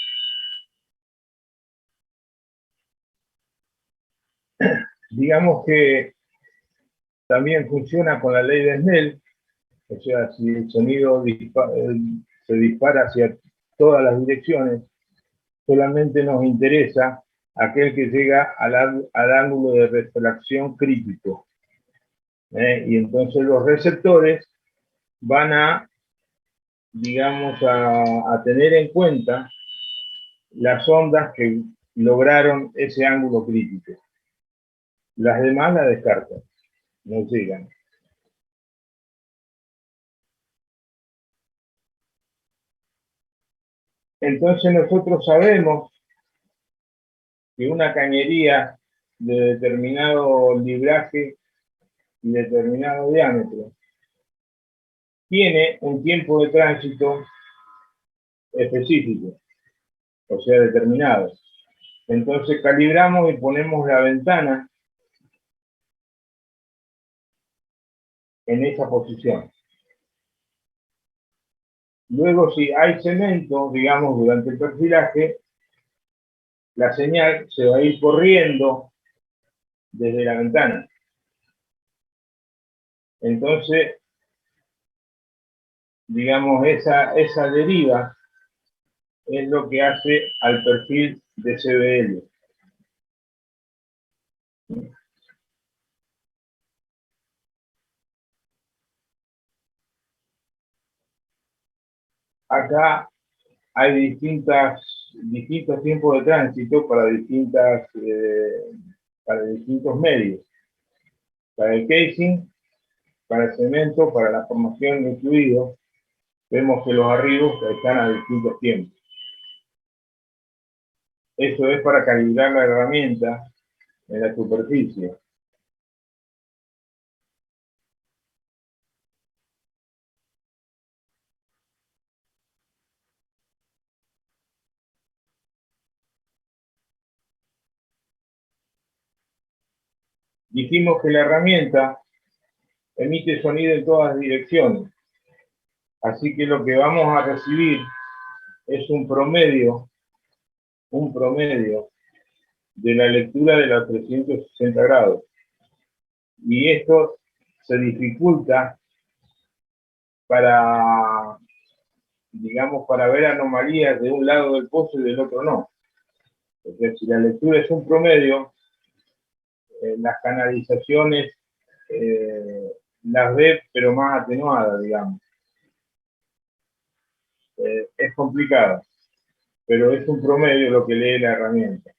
Digamos que también funciona con la ley de Snell, o sea, si el sonido se dispara hacia todas las direcciones, solamente nos interesa aquel que llega al ángulo de refracción crítico. Y entonces los receptores van a, digamos, a tener en cuenta las ondas que lograron ese ángulo crítico. Las demás la descartan, no llegan. Entonces nosotros sabemos que una cañería de determinado libraje y determinado diámetro tiene un tiempo de tránsito específico, o sea, determinado. Entonces calibramos y ponemos la ventana en esa posición. Luego, si hay cemento, digamos, durante el perfilaje, la señal se va a ir corriendo desde la ventana. Entonces, digamos, esa deriva es lo que hace al perfil de CBL. Acá hay distintos tiempos de tránsito para distintos medios. Para el casing, para el cemento, para la formación incluido, vemos que los arribos están a distintos tiempos. Eso es para calibrar la herramienta en la superficie. Dijimos que la herramienta emite sonido en todas direcciones. Así que lo que vamos a recibir es un promedio de la lectura de los 360 grados. Y esto se dificulta para, digamos, para ver anomalías de un lado del pozo y del otro no. Entonces, si la lectura es un promedio, las canalizaciones las ve, pero más atenuadas, digamos. Es complicado, pero es un promedio lo que lee la herramienta.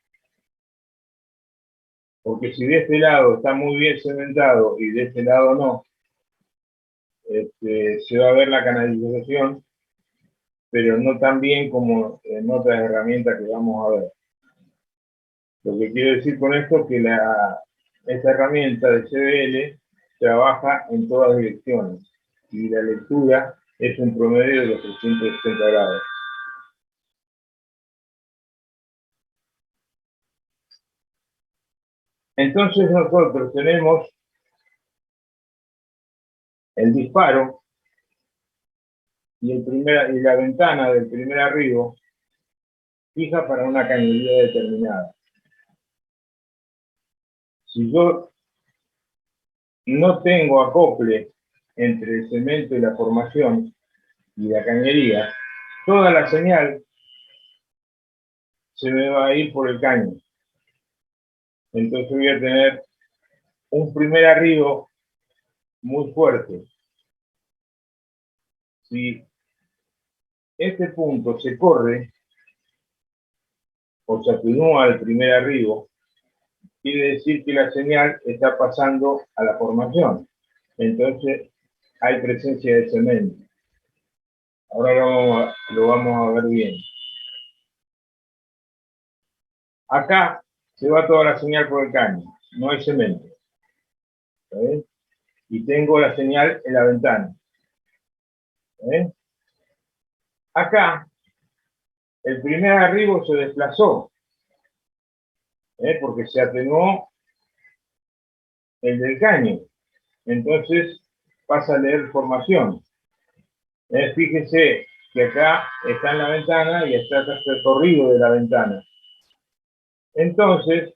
Porque si de este lado está muy bien cementado y de este lado no, se va a ver la canalización, pero no tan bien como en otras herramientas que vamos a ver. Lo que quiero decir con esto es que esta herramienta de CBL trabaja en todas direcciones y la lectura es un promedio de los 360 grados. Entonces nosotros tenemos el disparo y la ventana del primer arribo fija para una cañería determinada. Si yo no tengo acople entre el cemento y la formación y la cañería, toda la señal se me va a ir por el caño. Entonces voy a tener un primer arribo muy fuerte. Si este punto se corre o se atenúa al primer arribo, quiere decir que la señal está pasando a la formación. Entonces hay presencia de cemento. Ahora lo vamos a ver bien. Acá se va toda la señal por el caño, no hay cemento. ¿Ven? Y tengo la señal en la ventana. ¿Ven? Acá el primer arribo se desplazó, porque se atenuó el del caño. Entonces pasa a leer formación. Fíjense que acá está en la ventana y está el recorrido de la ventana. Entonces,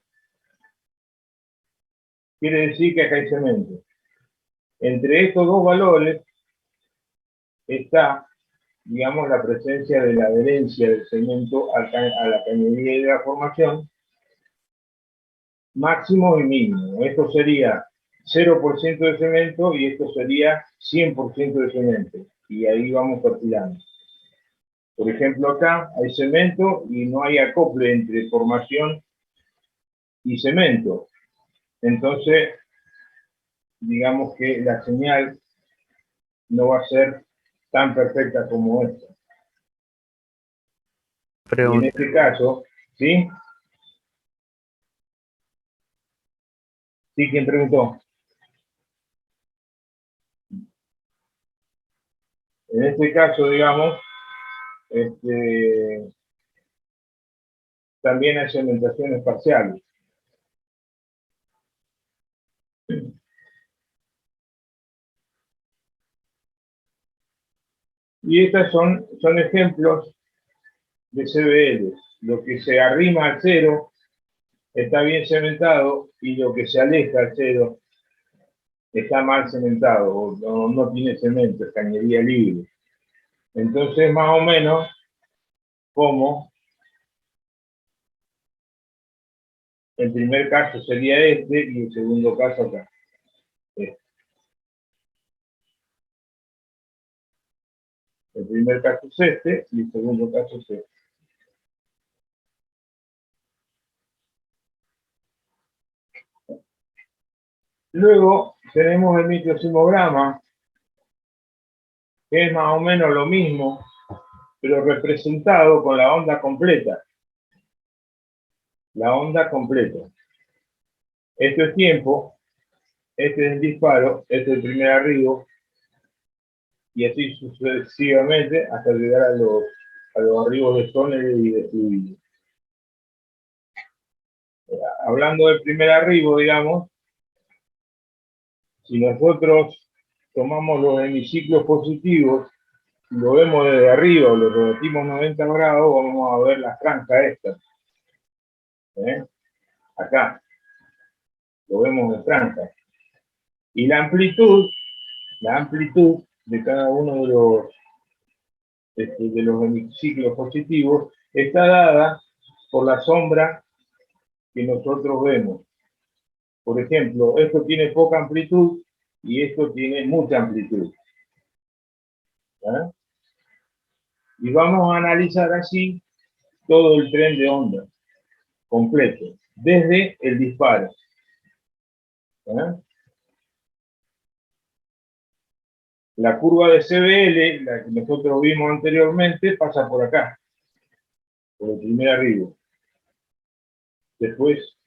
quiere decir que acá hay cemento. Entre estos dos valores está, digamos, la presencia de la adherencia del cemento a la cañería y de la formación, máximo y mínimo. Esto sería 0% de cemento y esto sería 100% de cemento. Y ahí vamos perfilando. Por ejemplo, acá hay cemento y no hay acople entre formación y cemento. Entonces, digamos que la señal no va a ser tan perfecta como esta. Y en este caso, ¿sí? ¿Sí? ¿Quién preguntó? En este caso, digamos, también hay cementaciones parciales. Y estas son ejemplos de CBL. Lo que se arrima al cero está bien cementado y lo que se aleja al cero está mal cementado o no tiene cemento, es cañería libre. Entonces, más o menos, como el primer caso sería este y el segundo caso acá. El primer caso es este y el segundo caso es este. Luego tenemos el microsismograma, que es más o menos lo mismo, pero representado con la onda completa. La onda completa. Esto es tiempo, este es el disparo, este es el primer arribo, y así sucesivamente hasta llegar a los arribos de túnel y de fluido. Hablando del primer arribo, digamos, si nosotros tomamos los hemiciclos positivos, si lo vemos desde arriba o lo revertimos 90 grados, vamos a ver la franja esta. Acá, lo vemos de franja. Y la amplitud de cada uno de los hemiciclos positivos está dada por la sombra que nosotros vemos. Por ejemplo, esto tiene poca amplitud y esto tiene mucha amplitud. Y vamos a analizar así todo el tren de onda completo, desde el disparo. La curva de CBL, la que nosotros vimos anteriormente, pasa por acá, por el primer arribo. Después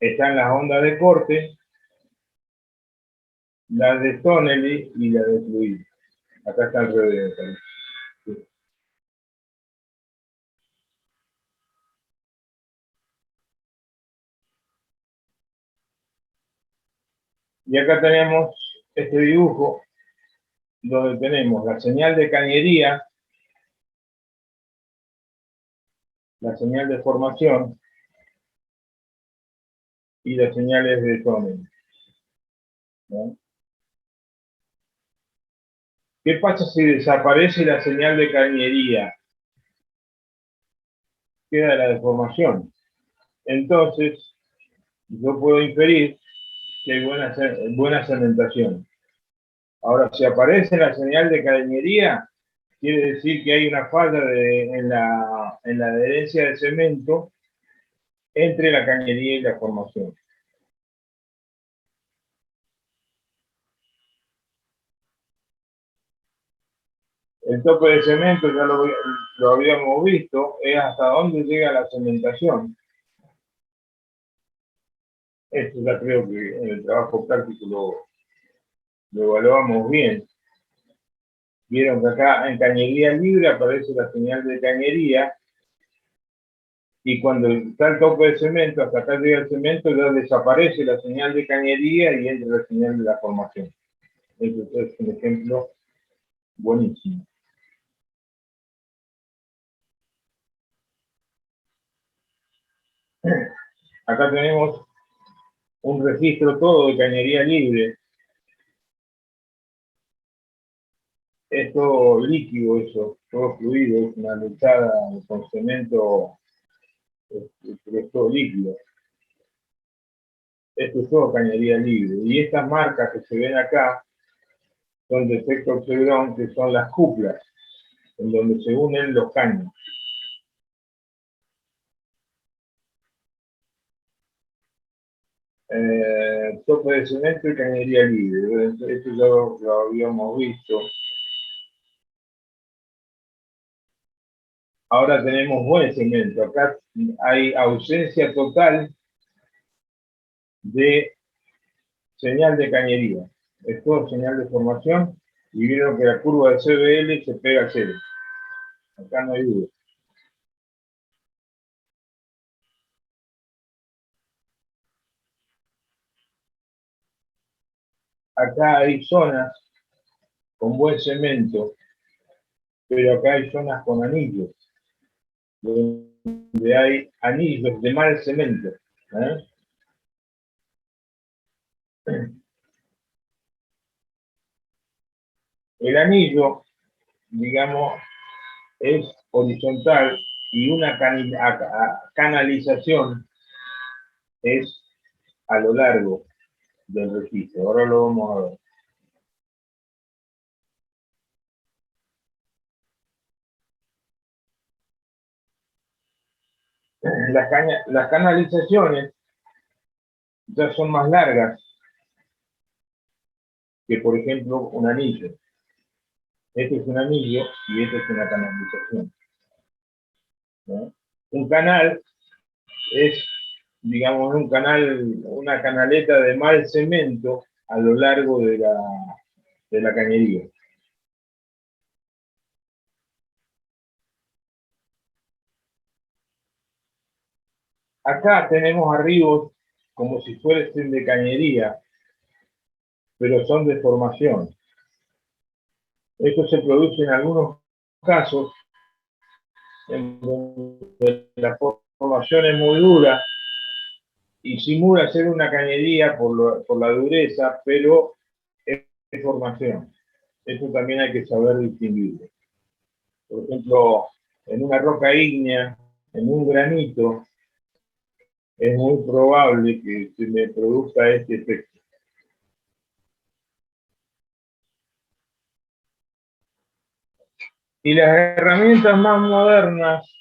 están las ondas de corte, las de Tonelli y las de fluido. Acá está al revés. Sí. Y acá tenemos este dibujo donde tenemos la señal de cañería, la señal de formación y las señales de Tonelli. ¿Qué pasa si desaparece la señal de cañería? Queda la deformación. Entonces, yo puedo inferir que hay buena cementación. Ahora, si aparece la señal de cañería, quiere decir que hay una falla en la adherencia de cemento entre la cañería y la formación. El tope de cemento, ya lo habíamos visto, es hasta dónde llega la cementación. Esto ya creo que en el trabajo práctico lo evaluamos bien. Vieron que acá en cañería libre aparece la señal de cañería y cuando está el tope de cemento, hasta acá llega el cemento, ya desaparece la señal de cañería y entra la señal de la formación. Eso es un ejemplo buenísimo. Acá tenemos un registro todo de cañería libre. Esto líquido, eso, todo fluido, es una luchada con cemento, pero es todo líquido. Esto es todo cañería libre. Y estas marcas que se ven acá son de efecto Oxedrón, que son las cuplas, en donde se unen los caños. Tope de cemento y cañería libre. Esto ya lo habíamos visto. Ahora tenemos buen cemento. Acá hay ausencia total de señal de cañería. Es todo señal de formación y vieron que la curva de CBL se pega a cero. Acá no hay duda. Acá hay zonas con buen cemento, pero acá hay zonas con anillos, donde hay anillos de mal cemento. El anillo, digamos, es horizontal y una canalización es a lo largo del registro. Ahora lo vamos a ver. Las canalizaciones ya son más largas que, por ejemplo, un anillo. Este es un anillo y este es una canalización. ¿No? Un canal es, digamos, un canal, una canaleta de mal cemento a lo largo de la cañería. Acá tenemos arribos como si fuesen de cañería, pero son de formación. Esto se produce en algunos casos en donde la formación es muy dura y simula ser una cañería por la dureza, pero es formación. Eso también hay que saber distinguirlo. Por ejemplo, en una roca ígnea, en un granito, es muy probable que se me produzca este efecto. Y las herramientas más modernas,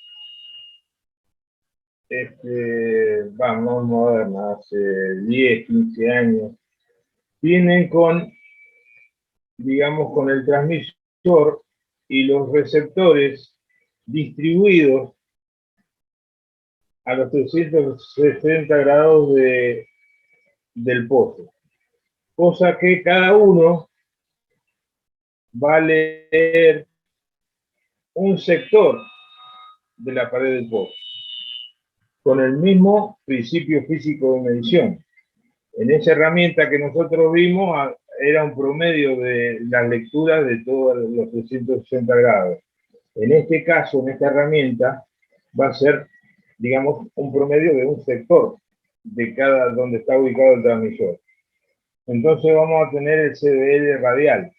más modernas, hace 10, 15 años, vienen con, digamos, con el transmisor y los receptores distribuidos a los 360 grados del pozo. Cosa que cada uno va a leer un sector de la pared del pozo, con el mismo principio físico de medición. En esa herramienta que nosotros vimos era un promedio de las lecturas de todos los 360 grados. En este caso, en esta herramienta, va a ser, digamos, un promedio de un sector de cada donde está ubicado el transmisor. Entonces vamos a tener el CBL radial.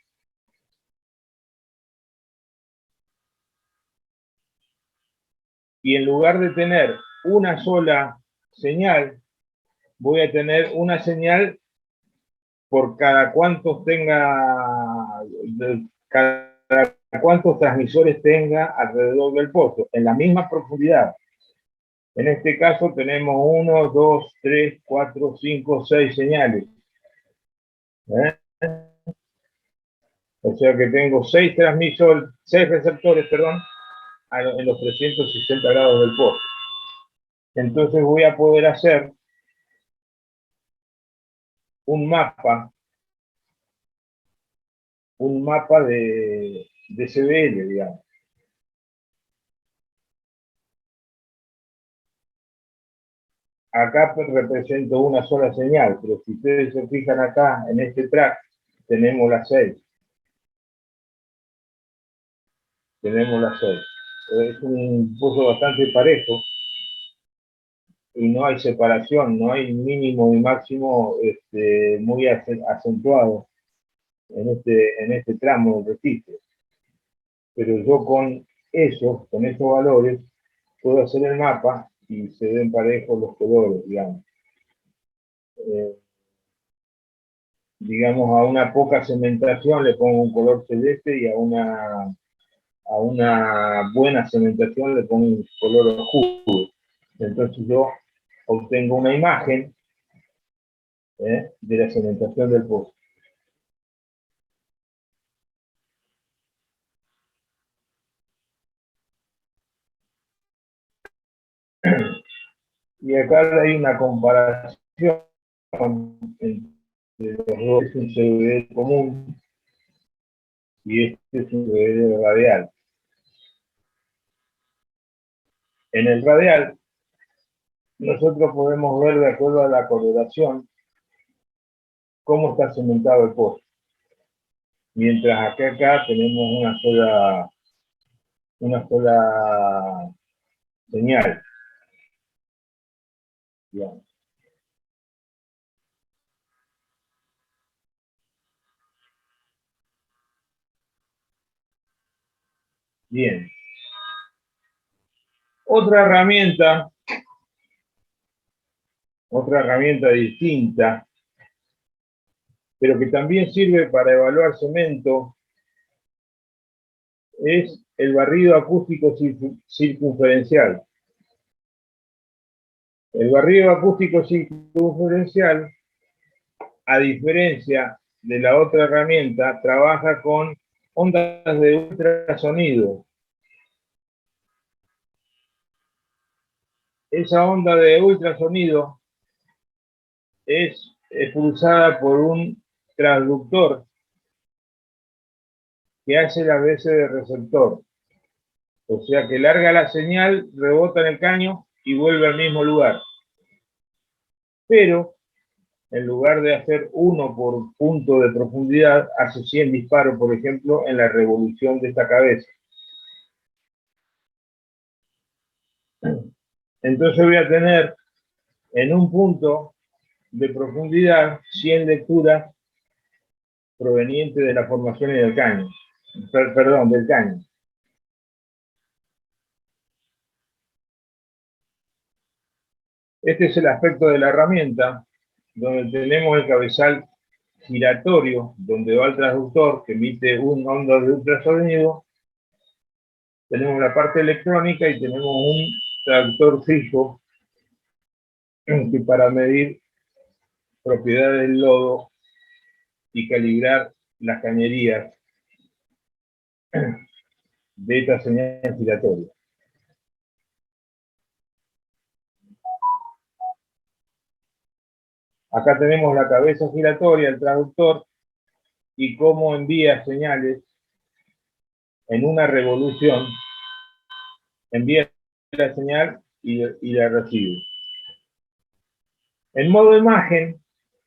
Y en lugar de tener una sola señal, voy a tener una señal por cada cuantos cuántos transmisores tenga alrededor del pozo, en la misma profundidad. En este caso tenemos 1, 2, 3, 4, 5, 6 señales. O sea que tengo 6 receptores, perdón, en los 360 grados del pozo. Entonces voy a poder hacer un mapa de CBL, digamos. Acá represento una sola señal, pero si ustedes se fijan acá, en este track, tenemos las 6. Tenemos las 6. Es un pozo bastante parejo y no hay separación, no hay mínimo y máximo muy acentuado en este tramo de registro. Pero yo con esos valores, puedo hacer el mapa y se ven parejos los colores, digamos. Digamos, a una poca cementación le pongo un color celeste y a una buena cementación le pongo un color oscuro. Entonces yo obtengo una imagen de la cementación del pozo. Y acá hay una comparación entre los dos. Es un CBD común y este es un CBD radial. En el radial, nosotros podemos ver, de acuerdo a la coloración, cómo está cementado el pozo. Mientras acá tenemos una sola señal. Digamos. Bien. Otra herramienta distinta, pero que también sirve para evaluar cemento, es el barrido acústico circunferencial. El barrido acústico circunferencial, a diferencia de la otra herramienta trabaja con ondas de ultrasonido. Esa onda de ultrasonido es expulsada por un transductor que hace las veces de receptor. O sea que larga la señal, rebota en el caño y vuelve al mismo lugar. Pero en lugar de hacer 1 por punto de profundidad, hace 100 disparos, por ejemplo, en la revolución de esta cabeza. Entonces voy a tener en un punto de profundidad 100 lecturas provenientes de las formaciones del caño. Perdón, del caño. Este es el aspecto de la herramienta, donde tenemos el cabezal giratorio, donde va el transductor que emite un onda de ultrasonido. Tenemos la parte electrónica y tenemos un transductor fijo que para medir propiedades del lodo y calibrar las cañerías de esta señal giratoria. Acá tenemos la cabeza giratoria, el transductor, y cómo envía señales en una revolución, envía la señal y la recibe. En modo imagen,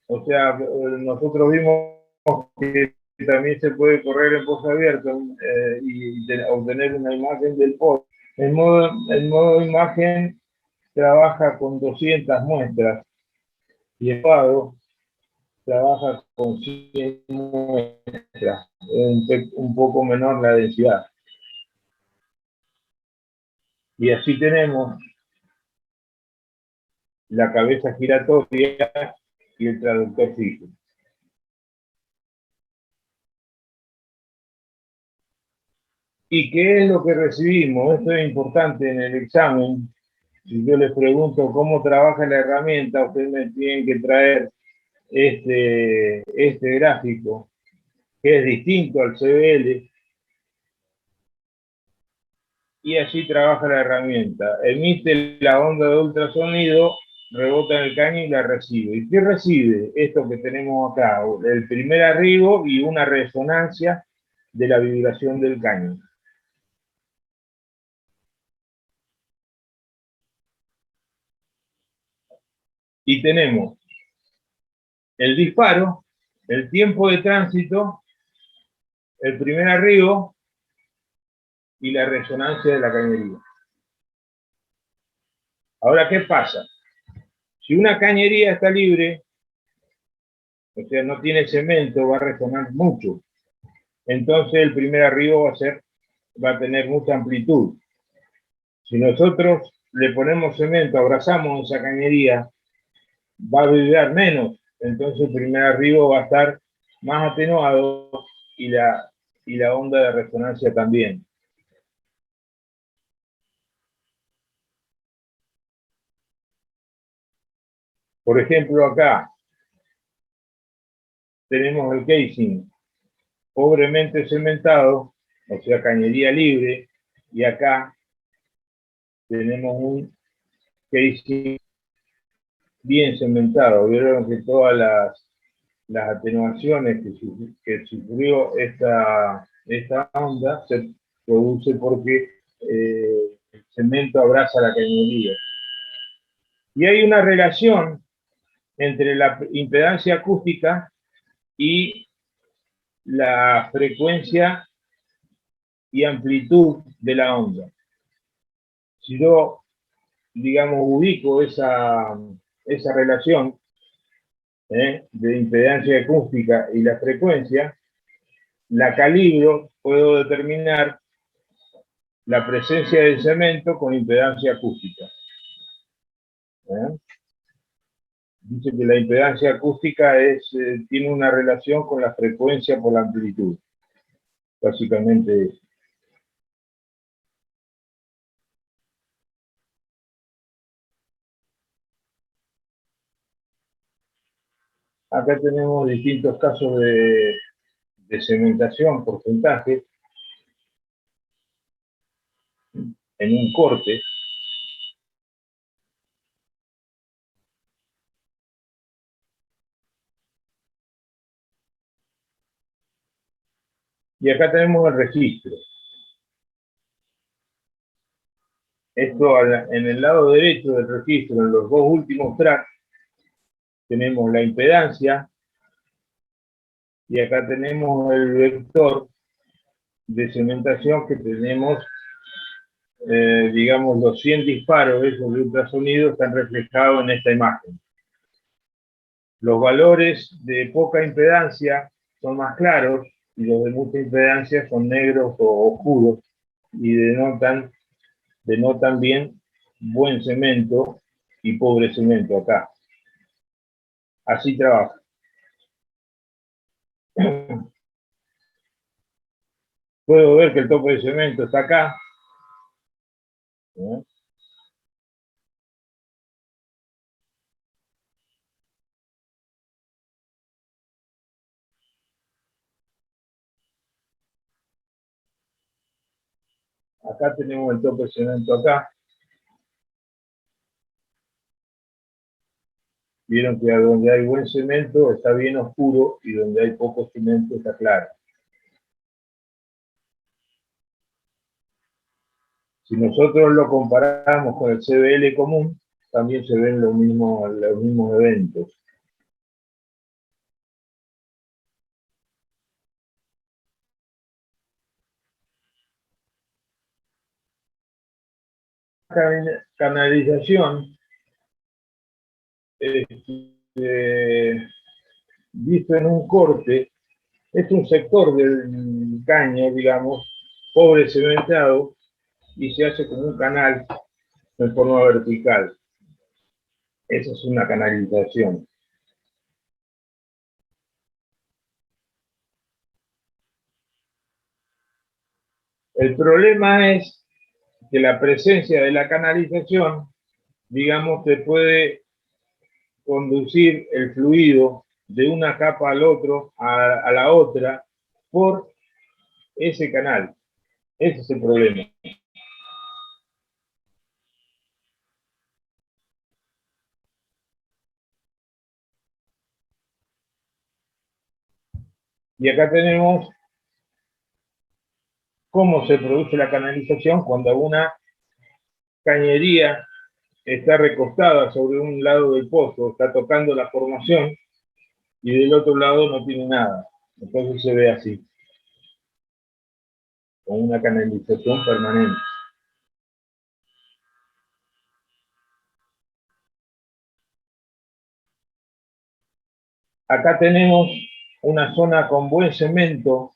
o sea, nosotros vimos que también se puede correr en post abierto y obtener una imagen del post. En modo imagen trabaja con 200 muestras y el cuadro trabaja con 100 muestras, un poco menor la densidad. Y así tenemos la cabeza giratoria y el transductor fijo. ¿Y qué es lo que recibimos? Esto es importante en el examen. Si yo les pregunto cómo trabaja la herramienta, ustedes me tienen que traer este gráfico, que es distinto al CBL, y así trabaja la herramienta. Emite la onda de ultrasonido, rebota en el caño y la recibe. ¿Y qué recibe? Esto que tenemos acá, el primer arribo y una resonancia de la vibración del caño. Y tenemos el disparo, el tiempo de tránsito, el primer arribo y la resonancia de la cañería. Ahora, ¿qué pasa? Si una cañería está libre, o sea, no tiene cemento, va a resonar mucho. Entonces el primer arribo va a tener mucha amplitud. Si nosotros le ponemos cemento, abrazamos esa cañería, va a vibrar menos. Entonces el primer arribo va a estar más atenuado y la onda de resonancia también. Por ejemplo, acá tenemos el casing pobremente cementado, o sea, cañería libre, y acá tenemos un casing bien cementado. Vieron que todas las atenuaciones que sufrió esta onda se produce porque el cemento abraza la cañería. Y hay una relación entre la impedancia acústica y la frecuencia y amplitud de la onda. Si yo, digamos, ubico esa relación de impedancia acústica y la frecuencia, la calibro, puedo determinar la presencia del cemento con impedancia acústica. Dice que la impedancia acústica tiene una relación con la frecuencia por la amplitud. Básicamente eso. Acá tenemos distintos casos de cementación, porcentaje, en un corte. Y acá tenemos el registro. Esto en el lado derecho del registro, en los dos últimos tracks, tenemos la impedancia y acá tenemos el vector de cementación que tenemos, digamos, los 100 disparos esos de ultrasonido están reflejados en esta imagen. Los valores de poca impedancia son más claros y los de mucha impedancia son negros o oscuros y denotan bien buen cemento y pobre cemento acá. Así trabaja. Puedo ver que el tope de cemento está acá. Acá tenemos el tope de cemento acá. Vieron que donde hay buen cemento está bien oscuro y donde hay poco cemento está claro. Si nosotros lo comparamos con el CBL común, también se ven los mismos eventos. Canalización, visto en un corte, es un sector del caño, digamos, pobre cementado, y se hace como un canal en forma vertical. Esa es una canalización. El problema es que la presencia de la canalización, digamos, te puede conducir el fluido de una capa al otro, a la otra, por ese canal. Ese es el problema. Y acá tenemos cómo se produce la canalización cuando una cañería está recostada sobre un lado del pozo, está tocando la formación, y del otro lado no tiene nada. Entonces se ve así, con una canalización permanente. Acá tenemos una zona con buen cemento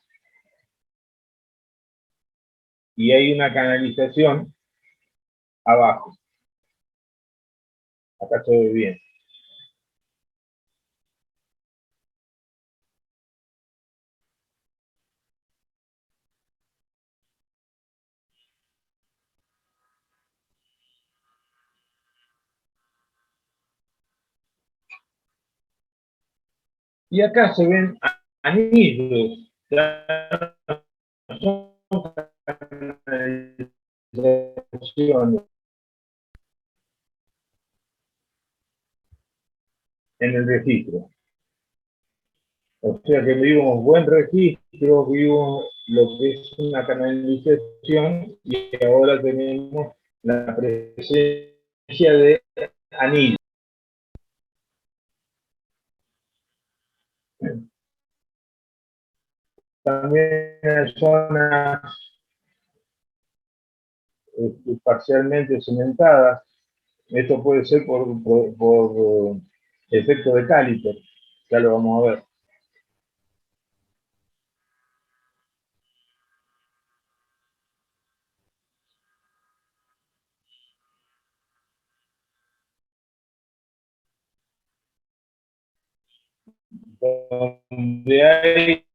y hay una canalización abajo. Acá se ve bien. Y acá se ven anillos. En el registro. O sea que vimos buen registro, vimos lo que es una canalización y ahora tenemos la presencia de anillos. También hay zonas parcialmente cementadas. Esto puede ser por efecto de Caliper. Ya lo vamos a ver. Donde hay,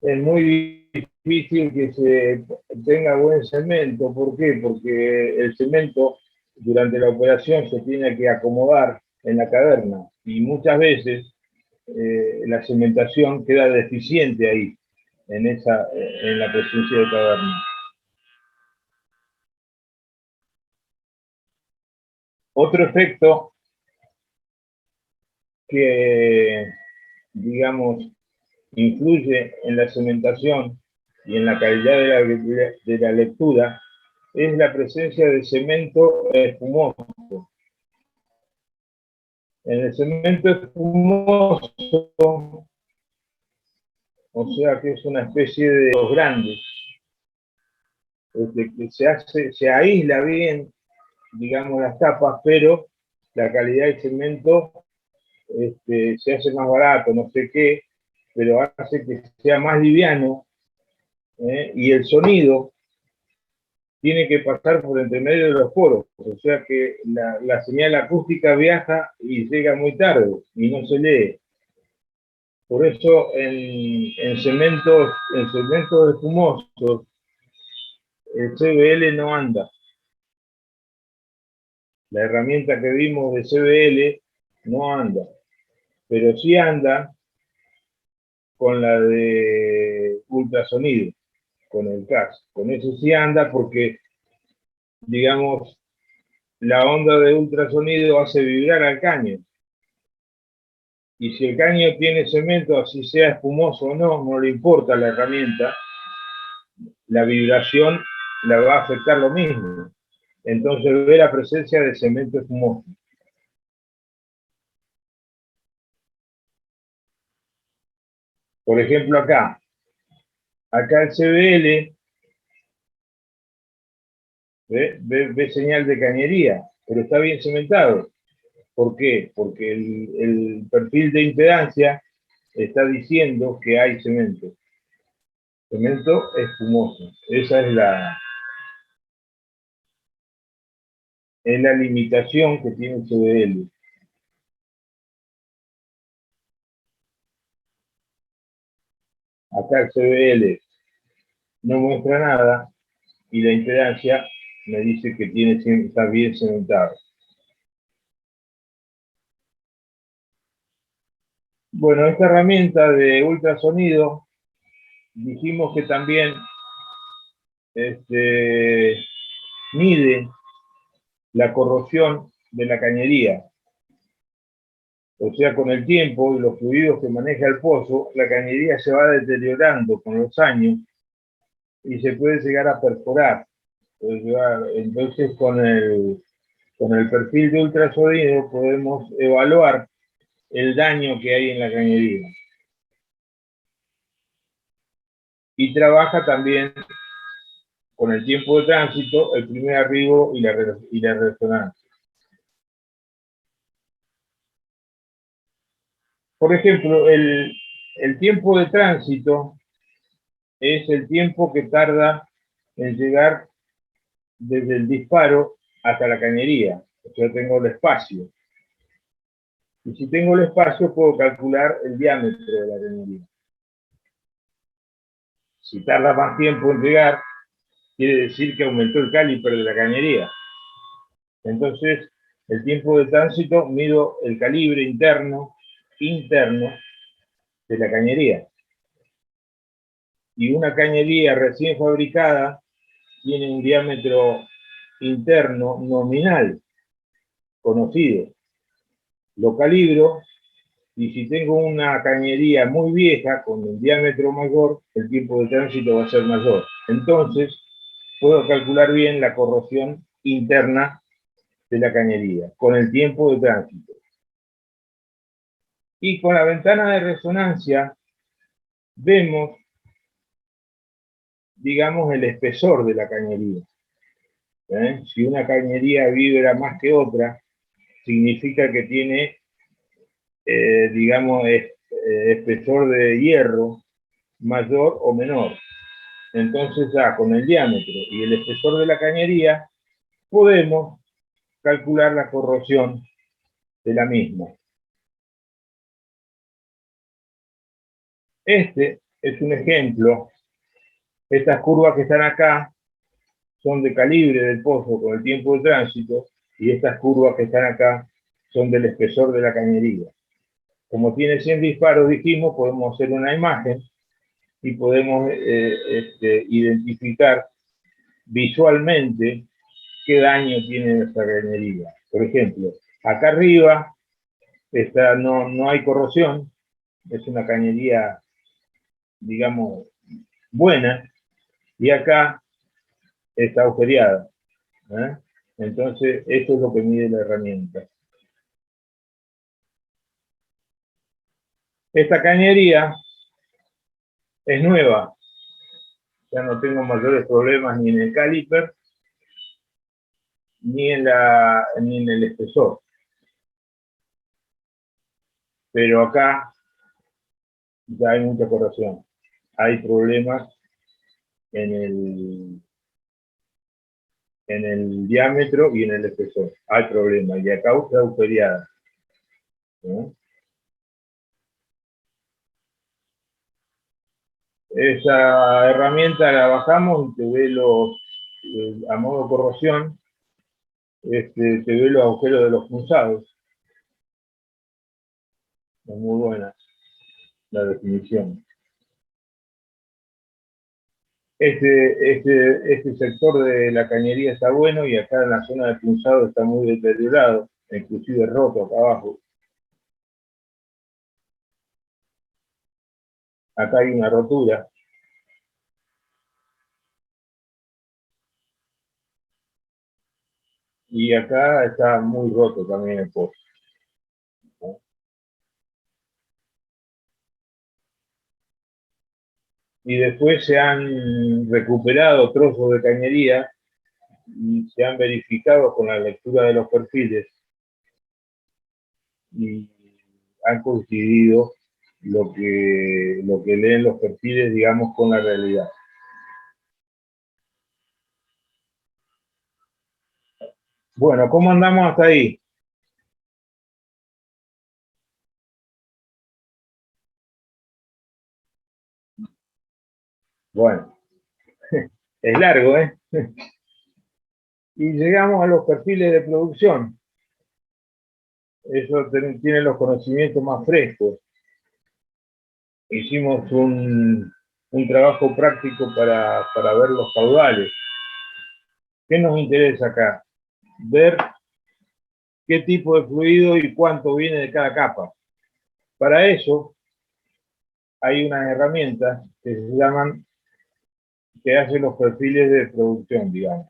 es muy difícil que se tenga buen cemento. ¿Por qué? Porque el cemento durante la operación se tiene que acomodar en la caverna y muchas veces la cementación queda deficiente ahí, en la presencia de caverna. Otro efecto que, digamos, influye en la cementación y en la calidad de la lectura es la presencia de cemento espumoso. En el cemento espumoso, o sea que es una especie de los grandes, que se aísla bien, digamos, las capas, pero la calidad del cemento se hace más barato, no sé qué, pero hace que sea más liviano, y el sonido tiene que pasar por entre medio de los poros, o sea que la señal acústica viaja y llega muy tarde y no se lee. Por eso en cementos espumosos el CBL no anda. La herramienta que vimos de CBL no anda, pero sí anda con la de ultrasonido, con el CAS. Con eso sí anda porque, digamos, la onda de ultrasonido hace vibrar al caño. Y si el caño tiene cemento, así sea espumoso o no, no le importa la herramienta, la vibración la va a afectar lo mismo. Entonces ve la presencia de cemento espumoso. Por ejemplo, acá el CBL ve señal de cañería, pero está bien cementado. ¿Por qué? Porque el perfil de impedancia está diciendo que hay cemento. Cemento espumoso. Esa es la limitación que tiene el CBL. Acá el CBL no muestra nada y la impedancia me dice que está bien cementado. Bueno, esta herramienta de ultrasonido dijimos que también mide la corrosión de la cañería. O sea, con el tiempo y los fluidos que maneja el pozo, la cañería se va deteriorando con los años y se puede llegar a perforar. Entonces, con el perfil de ultrasonido podemos evaluar el daño que hay en la cañería. Y trabaja también con el tiempo de tránsito, el primer arribo y la resonancia. Por ejemplo, el tiempo de tránsito es el tiempo que tarda en llegar desde el disparo hasta la cañería. O sea, tengo el espacio. Y si tengo el espacio, puedo calcular el diámetro de la cañería. Si tarda más tiempo en llegar, quiere decir que aumentó el caliper de la cañería. Entonces, el tiempo de tránsito mido el calibre interno de la cañería. Y una cañería recién fabricada tiene un diámetro interno nominal, conocido. Lo calibro y si tengo una cañería muy vieja con un diámetro mayor, el tiempo de tránsito va a ser mayor. Entonces, puedo calcular bien la corrosión interna de la cañería con el tiempo de tránsito. Y con la ventana de resonancia vemos, digamos, el espesor de la cañería. Si una cañería vibra más que otra, significa que tiene, digamos, espesor de hierro mayor o menor. Entonces ya con el diámetro y el espesor de la cañería podemos calcular la corrosión de la misma. Este es un ejemplo. Estas curvas que están acá son de calibre del pozo con el tiempo de tránsito y estas curvas que están acá son del espesor de la cañería. Como tiene 100 disparos, dijimos, podemos hacer una imagen y podemos identificar visualmente qué daño tiene nuestra cañería. Por ejemplo, acá arriba no hay corrosión, es una cañería, digamos, buena, y acá está agujereada, ¿eh? Entonces, eso es lo que mide la herramienta. Esta cañería es nueva, ya no tengo mayores problemas ni en el caliper, ni en el espesor. Pero acá ya hay mucha corrosión. Hay problemas en el diámetro y en el espesor. Hay problemas. Y acá está agujereada, ¿no? Esa herramienta la bajamos y te ve a modo corrosión, te ve los agujeros de los punzados. Es muy buena la definición. Este sector de la cañería está bueno, y acá en la zona de punzado está muy deteriorado, inclusive roto acá abajo. Acá hay una rotura. Y acá está muy roto también el pozo. Y después se han recuperado trozos de cañería y se han verificado con la lectura de los perfiles y han coincidido lo que leen los perfiles, digamos, con la realidad. Bueno, ¿cómo andamos hasta ahí? Bueno, es largo, ¿eh? Y llegamos a los perfiles de producción. Eso tiene los conocimientos más frescos. Hicimos un trabajo práctico para ver los caudales. ¿Qué nos interesa acá? Ver qué tipo de fluido y cuánto viene de cada capa. Para eso hay unas herramientas que se llaman, que hacen los perfiles de producción, digamos.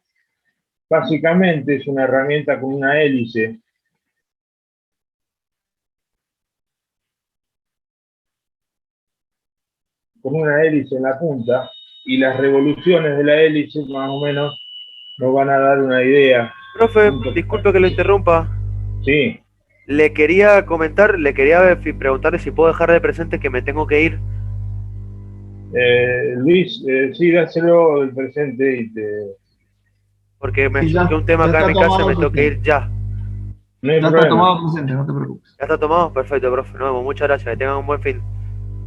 Básicamente es una herramienta con una hélice en la punta, y las revoluciones de la hélice más o menos nos van a dar una idea. Profe, disculpe que lo interrumpa. Sí. Le quería comentar, preguntarle si puedo dejar de presente que me tengo que ir. Luis, sí, dáselo el presente y Porque me surgió un tema acá en mi casa y me tengo que ir ya. No hay Ya problema. está tomado presente, no te preocupes. ¿Ya está tomado? Perfecto, profe. Nos vemos. Muchas gracias. Que tengan un buen fin.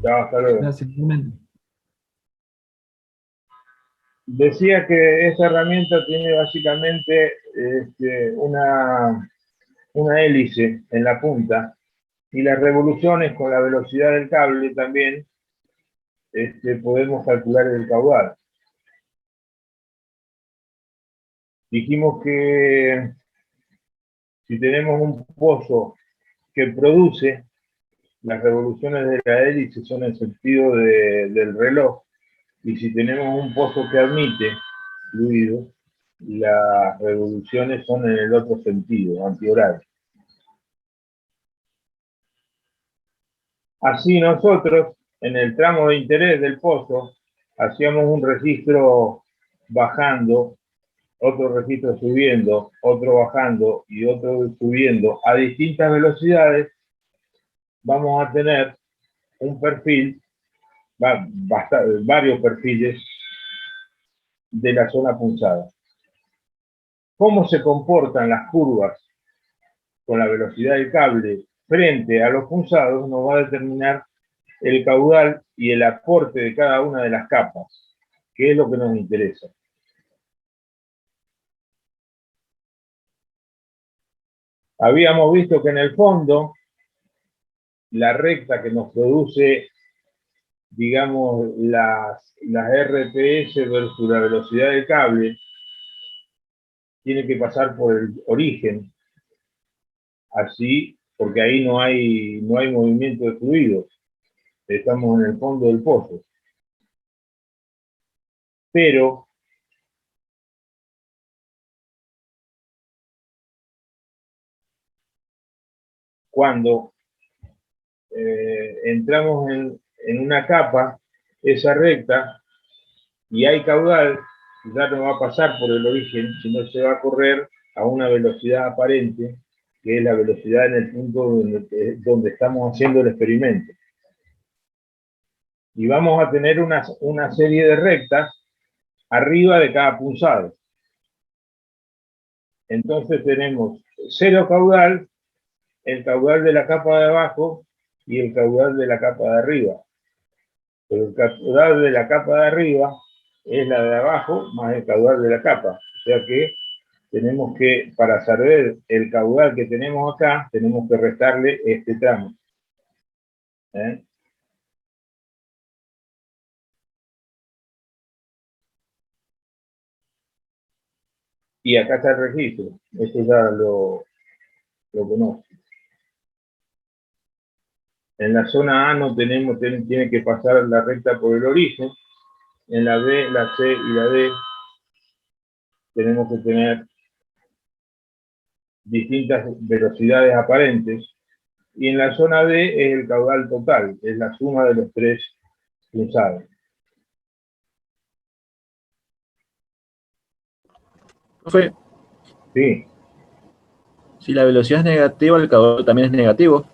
Chao, hasta luego. Gracias, igualmente. Decía que esa herramienta tiene básicamente una hélice en la punta, y las revoluciones con la velocidad del cable también podemos calcular el caudal. Dijimos que si tenemos un pozo que produce, las revoluciones de la hélice son en sentido del reloj, y si tenemos un pozo que admite fluido, las revoluciones son en el otro sentido, antihorario. Así nosotros, en el tramo de interés del pozo, hacíamos un registro bajando, otro registro subiendo, otro bajando y otro subiendo a distintas velocidades. Vamos a tener un perfil, varios perfiles de la zona punzada. Cómo se comportan las curvas con la velocidad del cable frente a los punzados nos va a determinar el caudal y el aporte de cada una de las capas, que es lo que nos interesa. Habíamos visto que en el fondo, la recta que nos produce, digamos, las RPS versus la velocidad del cable, tiene que pasar por el origen, así, porque ahí no hay movimiento de fluidos, estamos en el fondo del pozo. Pero cuando entramos en una capa, esa recta, y hay caudal, ya no va a pasar por el origen, sino se va a correr a una velocidad aparente, que es la velocidad en el punto donde estamos haciendo el experimento. Y vamos a tener una serie de rectas arriba de cada punzado. Entonces tenemos cero caudal, el caudal de la capa de abajo y el caudal de la capa de arriba. Pero el caudal de la capa de arriba es la de abajo más el caudal de la capa. O sea que tenemos que, para saber el caudal que tenemos acá, tenemos que restarle este tramo. ¿Eh? Y acá está el registro. Esto ya lo conozco. En la zona A no tenemos, tiene que pasar la recta por el origen. En la B, la C y la D tenemos que tener distintas velocidades aparentes. Y en la zona D es el caudal total, es la suma de los tres punzados. Profe, Sí. si la velocidad es negativa, el caudal también es negativo.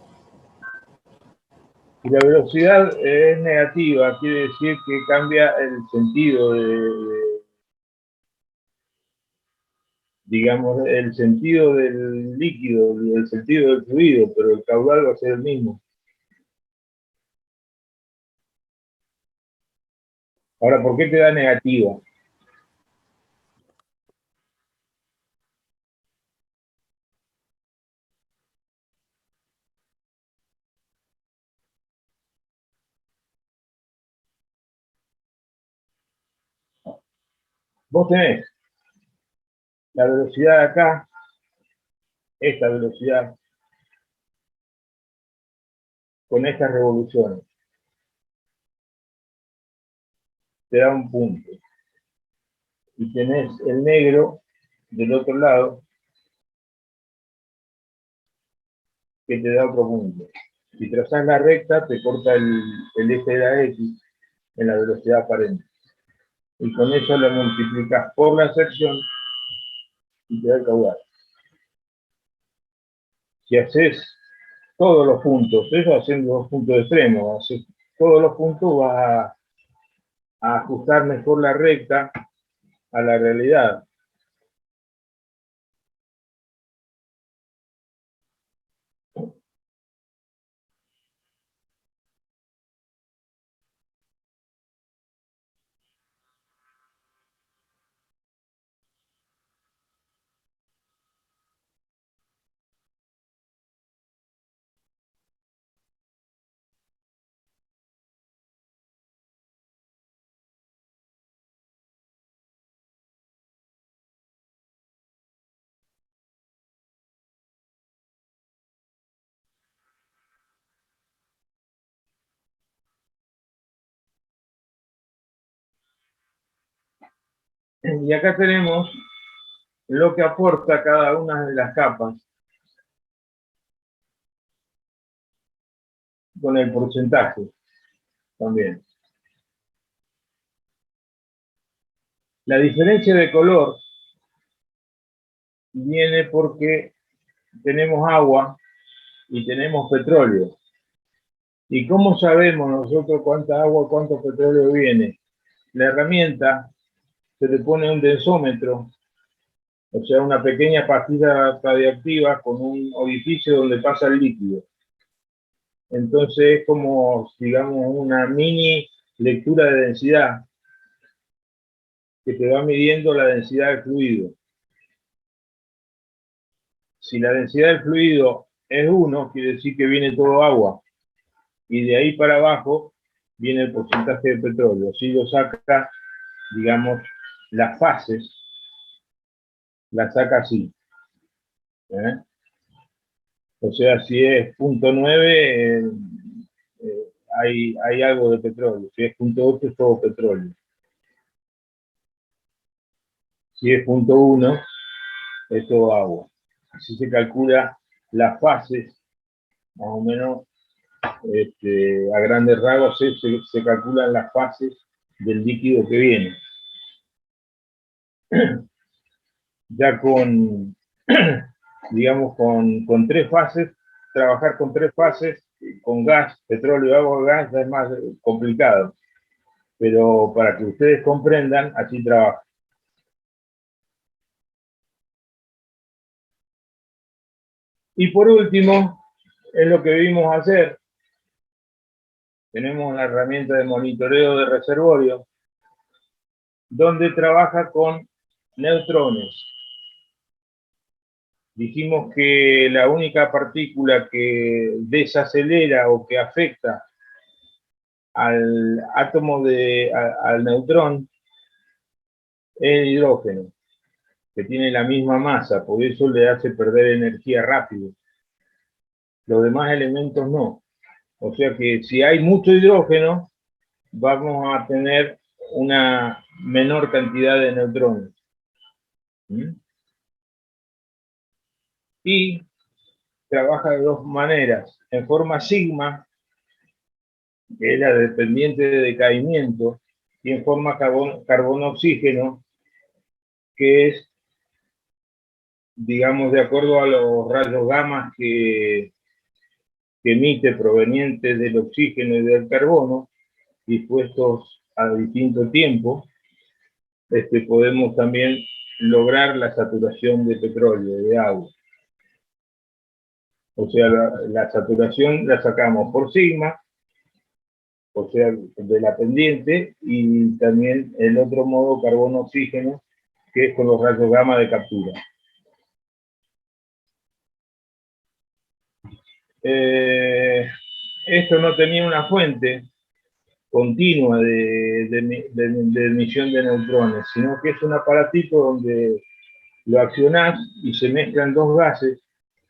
Si la velocidad es negativa, quiere decir que cambia el sentido digamos, el sentido del líquido, el sentido del fluido, pero el caudal va a ser el mismo. Ahora, ¿por qué te da negativa? Vos tenés la velocidad de acá, esta velocidad, con estas revoluciones. Te da un punto. Y tenés el negro del otro lado, que te da otro punto. Si trazás la recta, te corta el eje de la X en la velocidad aparente. Y con eso lo multiplicas por la sección y te da el caudal. Si haces todos los puntos, eso haciendo los puntos extremos, haces todos los puntos, vas a ajustar mejor la recta a la realidad. Y acá tenemos lo que aporta cada una de las capas con el porcentaje también. La diferencia de color viene porque tenemos agua y tenemos petróleo. ¿Y cómo sabemos nosotros cuánta agua, cuánto petróleo viene? La herramienta se le pone un densómetro, o sea, una pequeña pastilla radiactiva con un orificio donde pasa el líquido. Entonces es como, digamos, una mini lectura de densidad que te va midiendo la densidad del fluido. Si la densidad del fluido es 1, quiere decir que viene todo agua. Y de ahí para abajo viene el porcentaje de petróleo. Si lo saca, digamos, las fases, las saca así. O sea, si es 0.9, hay algo de petróleo. Si es 0.8, es todo petróleo. Si es 0.1, es todo agua. Así se calcula las fases, más o menos, a grandes rasgos se calculan las fases del líquido que viene. Ya digamos, con 3 fases, trabajar con 3 fases, con gas, petróleo, agua, gas, es más complicado. Pero para que ustedes comprendan, así trabaja. Y por último, es lo que vimos hacer. Tenemos la herramienta de monitoreo de reservorio, donde trabaja con neutrones. Dijimos que la única partícula que desacelera o que afecta al átomo al neutrón es el hidrógeno, que tiene la misma masa, por eso le hace perder energía rápido. Los demás elementos no. O sea que si hay mucho hidrógeno, vamos a tener una menor cantidad de neutrones. Y trabaja de 2 maneras. En forma sigma, que es la dependiente de decaimiento, y en forma carbono-oxígeno, que es, digamos, de acuerdo a los rayos gamma que emite provenientes del oxígeno y del carbono, dispuestos a distinto tiempo, podemos también lograr la saturación de petróleo, de agua. O sea, la saturación la sacamos por sigma, o sea, de la pendiente, y también el otro modo, carbono-oxígeno, que es con los rayos gamma de captura. Esto no tenía una fuente continua de emisión de neutrones, sino que es un aparatito donde lo accionás y se mezclan 2 gases,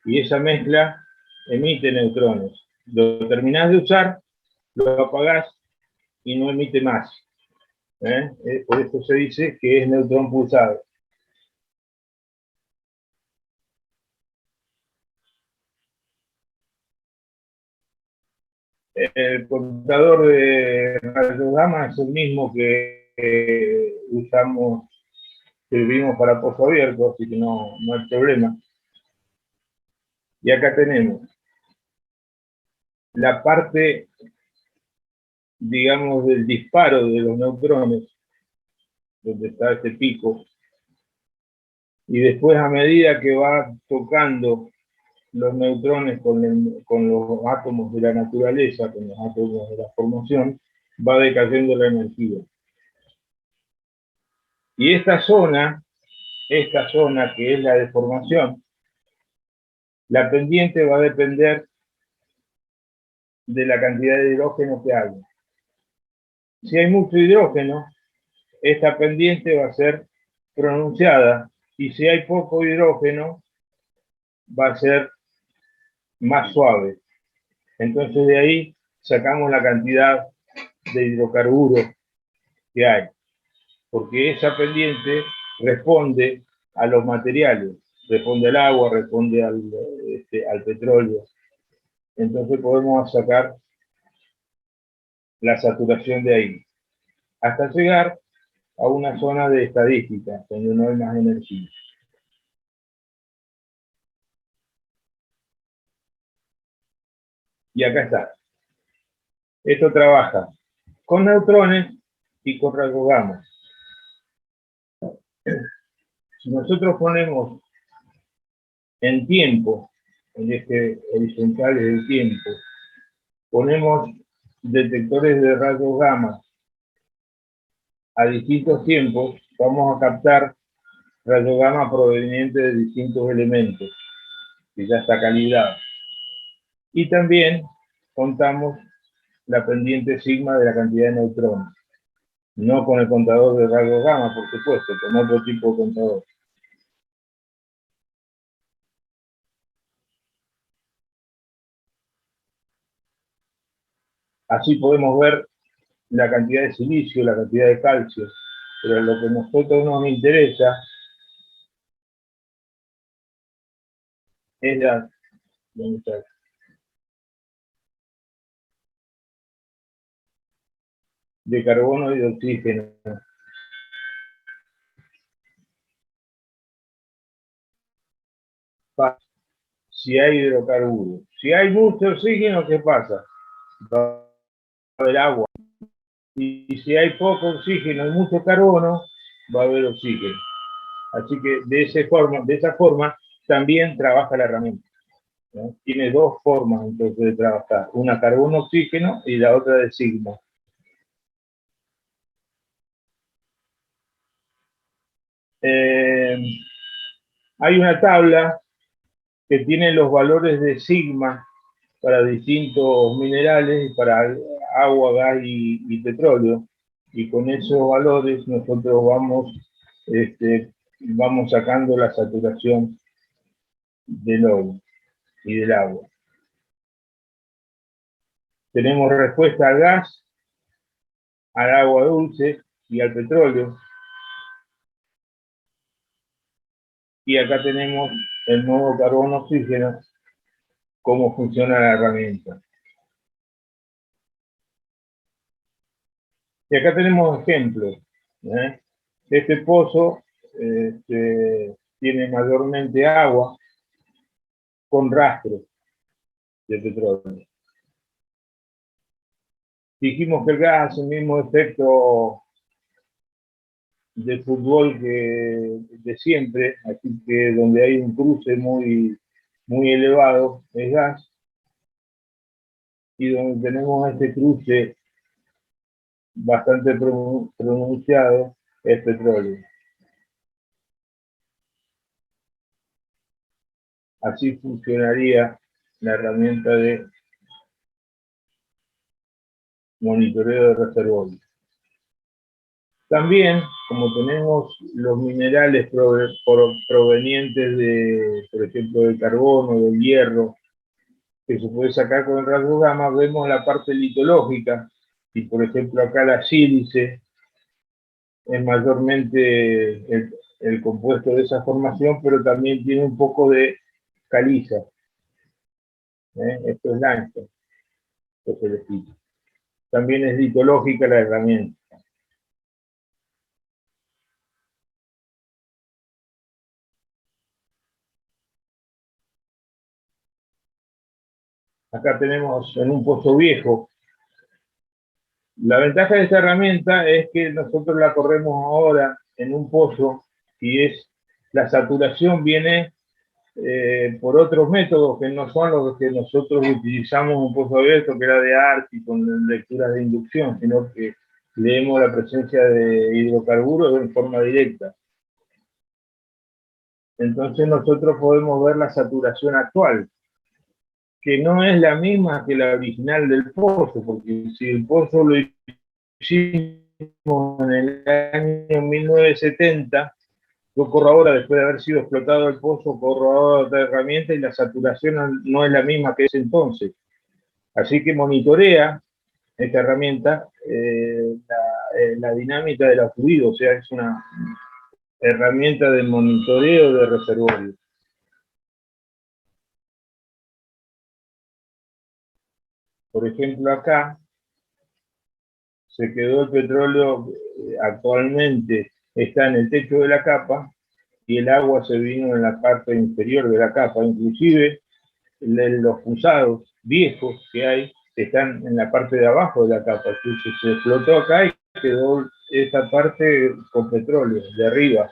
y esa mezcla emite neutrones. Lo terminás de usar, lo apagás y no emite más. Por eso se dice que es neutrón pulsado. El contador de rayos gamma es el mismo que usamos, que vimos para pozo abierto, así que no hay problema. Y acá tenemos la parte, digamos, del disparo de los neutrones, donde está este pico, y después, a medida que va tocando los neutrones con los átomos de la naturaleza, con los átomos de la formación, va decayendo la energía. Y esta zona que es la de formación, la pendiente va a depender de la cantidad de hidrógeno que haya. Si hay mucho hidrógeno, esta pendiente va a ser pronunciada, y si hay poco hidrógeno, va a ser más suave. Entonces de ahí sacamos la cantidad de hidrocarburos que hay, porque esa pendiente responde a los materiales, responde al agua, responde al petróleo. Entonces podemos sacar la saturación de ahí, hasta llegar a una zona de estadística, donde no hay más energía. Y acá está. Esto trabaja con neutrones y con rayos gamma. Si nosotros ponemos en tiempo, el eje horizontal es el tiempo, ponemos detectores de rayos gamma a distintos tiempos, vamos a captar rayos gamma provenientes de distintos elementos. que ya está calibrado. Y también contamos la pendiente sigma de la cantidad de neutrones. No con el contador de rayos gamma, por supuesto, con otro tipo de contador. Así podemos ver la cantidad de silicio, la cantidad de calcio, pero lo que a nosotros nos interesa es la de carbono y de oxígeno. Si hay hidrocarburos. Si hay mucho oxígeno, ¿qué pasa? Va a haber agua. Y si hay poco oxígeno y mucho carbono, va a haber oxígeno. Así que de esa forma también trabaja la herramienta, ¿no? Tiene dos formas entonces de trabajar, una carbono-oxígeno y la otra de sigma. Hay una tabla que tiene los valores de sigma para distintos minerales, para agua, gas y petróleo, y con esos valores nosotros vamos sacando la saturación del lodo y del agua. Tenemos respuesta al gas, al agua dulce y al petróleo. Y acá tenemos el nuevo carbono-oxígeno, cómo funciona la herramienta. Y acá tenemos ejemplos, ¿eh? Este pozo tiene mayormente agua con rastro de petróleo. Dijimos que el gas hace el mismo efecto de fútbol que de siempre, así que donde hay un cruce muy elevado es gas, y donde tenemos este cruce bastante pronunciado es petróleo. Así funcionaría la herramienta de monitoreo de reservorios. También, como tenemos los minerales provenientes de, por ejemplo, del carbono, del hierro, que se puede sacar con el rayo gamma, vemos la parte litológica, y por ejemplo acá la sílice es mayormente el compuesto de esa formación, pero también tiene un poco de caliza. Esto es limestone, esto se les quita. También es litológica la herramienta. Acá tenemos en un pozo viejo. La ventaja de esta herramienta es que nosotros la corremos ahora en un pozo y la saturación viene por otros métodos que no son los que nosotros utilizamos en un pozo abierto, que era de ARTI con lecturas de inducción, sino que leemos la presencia de hidrocarburos en forma directa. Entonces nosotros podemos ver la saturación actual, que no es la misma que la original del pozo, porque si el pozo lo hicimos en el año 1970, yo corro ahora, después de haber sido explotado el pozo, corro ahora otra herramienta y la saturación no es la misma que ese entonces. Así que monitorea esta herramienta la dinámica de la fluido, o sea, es una herramienta de monitoreo de reservorios. Por ejemplo, acá se quedó el petróleo, actualmente está en el techo de la capa, y el agua se vino en la parte inferior de la capa. Inclusive los fusados viejos que hay están en la parte de abajo de la capa. Entonces se explotó acá y quedó esa parte con petróleo de arriba.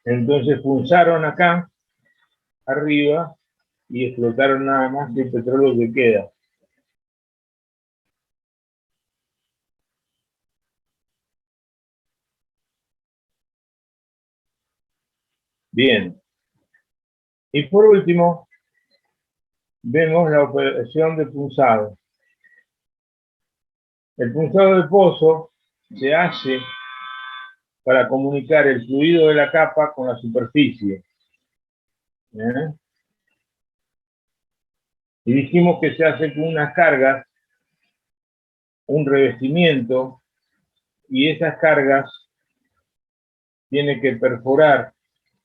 Entonces punzaron acá arriba y explotaron nada más que el petróleo que queda. Bien, Y por último, vemos la operación de punzado. El punzado de pozo se hace para comunicar el fluido de la capa con la superficie. Y dijimos que se hace con unas cargas, un revestimiento, y esas cargas tienen que perforar,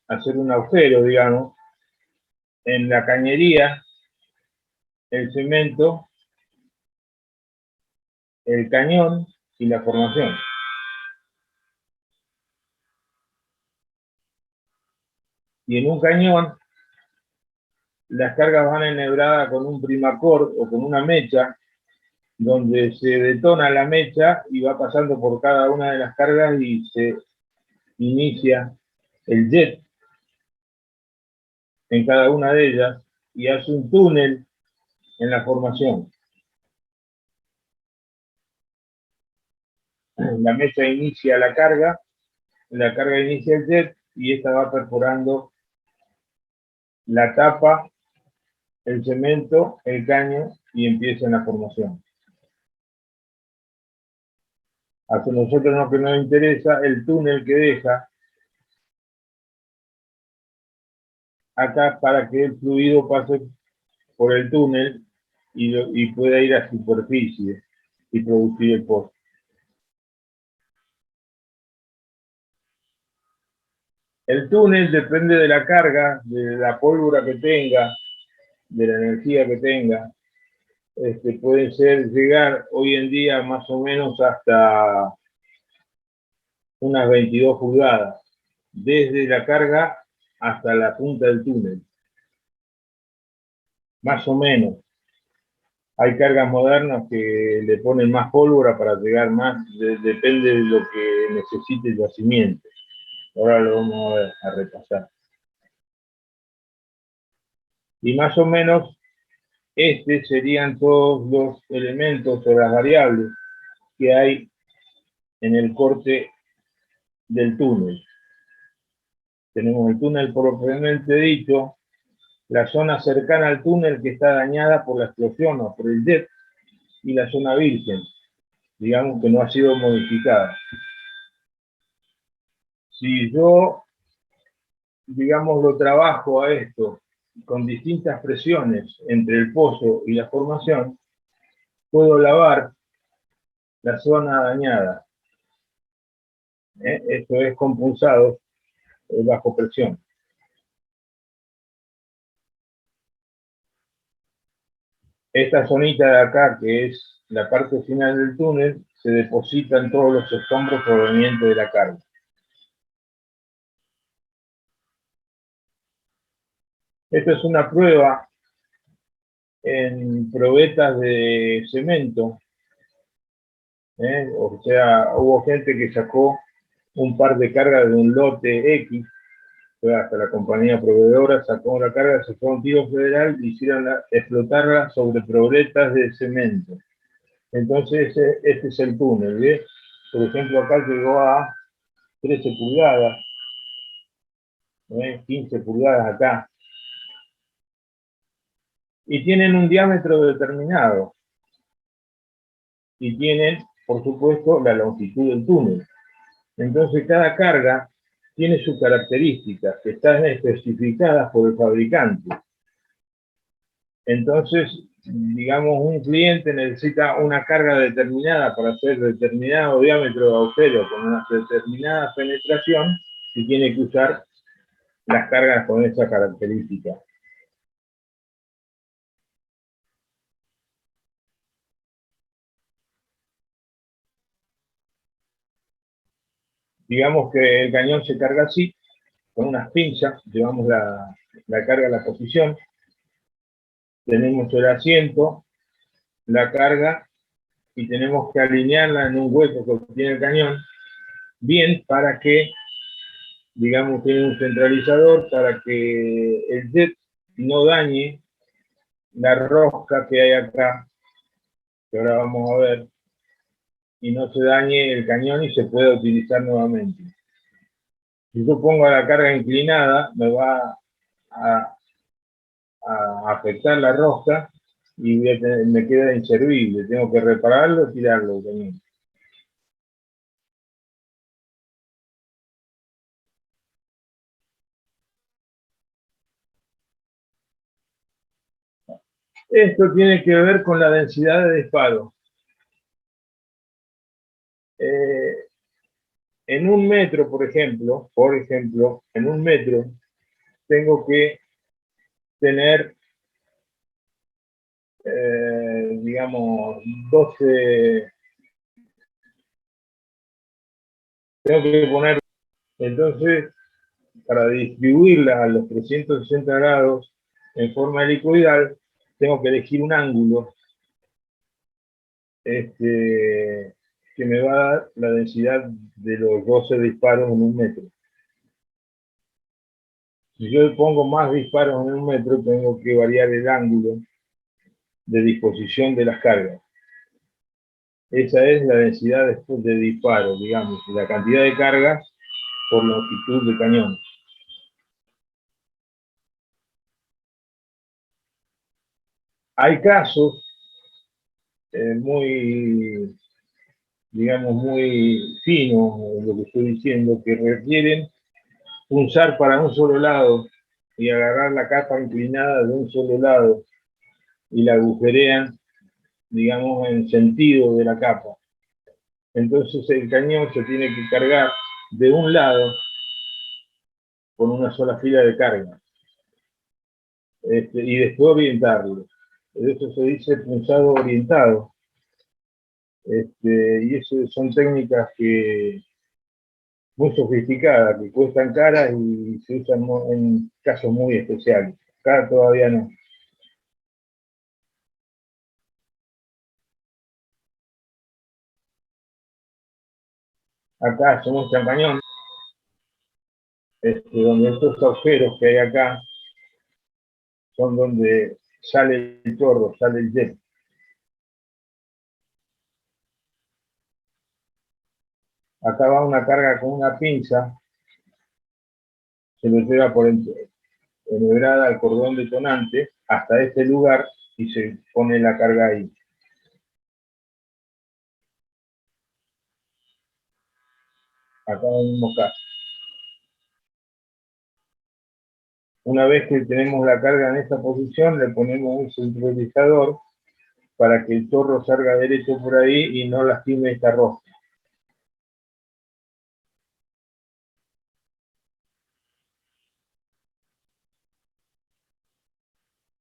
hacer un agujero, digamos, en la cañería, el cemento, el cañón y la formación. Y en un cañón, las cargas van enhebradas con un primacord o con una mecha, donde se detona la mecha y va pasando por cada una de las cargas y se inicia el jet en cada una de ellas y hace un túnel en la formación. La mecha inicia la carga inicia el jet y esta va perforando la tapa, el cemento, el caño y empieza en la formación. A nosotros lo que nos interesa el túnel que deja acá para que el fluido pase por el túnel y pueda ir a superficie y producir el pozo. El túnel depende de la carga, de la pólvora que tenga, de la energía que tenga. Puede ser llegar hoy en día más o menos hasta unas 22 pulgadas, desde la carga hasta la punta del túnel. Más o menos. Hay cargas modernas que le ponen más pólvora para llegar más, depende de lo que necesite el yacimiento. Ahora lo vamos a repasar. Y más o menos, serían todos los elementos o las variables que hay en el corte del túnel. Tenemos el túnel propiamente dicho, la zona cercana al túnel que está dañada por la explosión o por el jet, y la zona virgen, digamos que no ha sido modificada. Si yo, digamos, lo trabajo a esto con distintas presiones entre el pozo y la formación, puedo lavar la zona dañada. Esto es compulsado bajo presión. Esta zonita de acá, que es la parte final del túnel, se depositan todos los escombros provenientes de la carga. Esto es una prueba en probetas de cemento. O sea, hubo gente que sacó un par de cargas de un lote X, hasta la compañía proveedora sacó la carga, se fue a un tiro federal y hicieron explotarla sobre probetas de cemento. Entonces, este es el túnel, ¿ves? Por ejemplo, acá llegó a 13 pulgadas, 15 pulgadas acá. Y tienen un diámetro determinado. Y tienen, por supuesto, la longitud del túnel. Entonces, cada carga tiene sus características que están especificadas por el fabricante. Entonces, digamos, un cliente necesita una carga determinada para hacer determinado diámetro de agujero con una determinada penetración y tiene que usar las cargas con esa característica. Digamos que el cañón se carga así, con unas pinzas, llevamos la carga a la posición, tenemos el asiento, la carga, y tenemos que alinearla en un hueco que tiene el cañón, bien para que, digamos, tiene un centralizador para que el jet no dañe la rosca que hay acá, que ahora vamos a ver, y no se dañe el cañón y se pueda utilizar nuevamente. Si yo pongo la carga inclinada, me va a a afectar la rosca y me queda inservible. Tengo que repararlo y tirarlo también. Esto tiene que ver con la densidad de disparo. En un metro, por ejemplo, en un metro tengo que tener, digamos, 12, tengo que poner, entonces, para distribuirla a los 360 grados en forma helicoidal, tengo que elegir un ángulo que me va a dar la densidad de los 12 disparos en un metro. Si yo pongo más disparos en un metro, tengo que variar el ángulo de disposición de las cargas. Esa es la densidad de disparo, digamos, la cantidad de cargas por longitud de cañón. Hay casos muy, digamos, muy finos, lo que estoy diciendo, que requieren punzar para un solo lado y agarrar la capa inclinada de un solo lado y la agujerean, digamos, en sentido de la capa. Entonces el cañón se tiene que cargar de un lado con una sola fila de carga y después orientarlo. Eso se dice punzado orientado. Y eso son técnicas muy sofisticadas, que cuestan caras y se usan en casos muy especiales. Acá todavía no. Acá se muestra el cañón, donde estos agujeros que hay acá son donde sale el chorro, sale el jet. Acá va una carga con una pinza, se lo lleva por enhebrada al cordón detonante hasta este lugar y se pone la carga ahí. Acá en el mismo caso. Una vez que tenemos la carga en esta posición, le ponemos un centralizador para que el chorro salga derecho por ahí y no lastime esta rosca.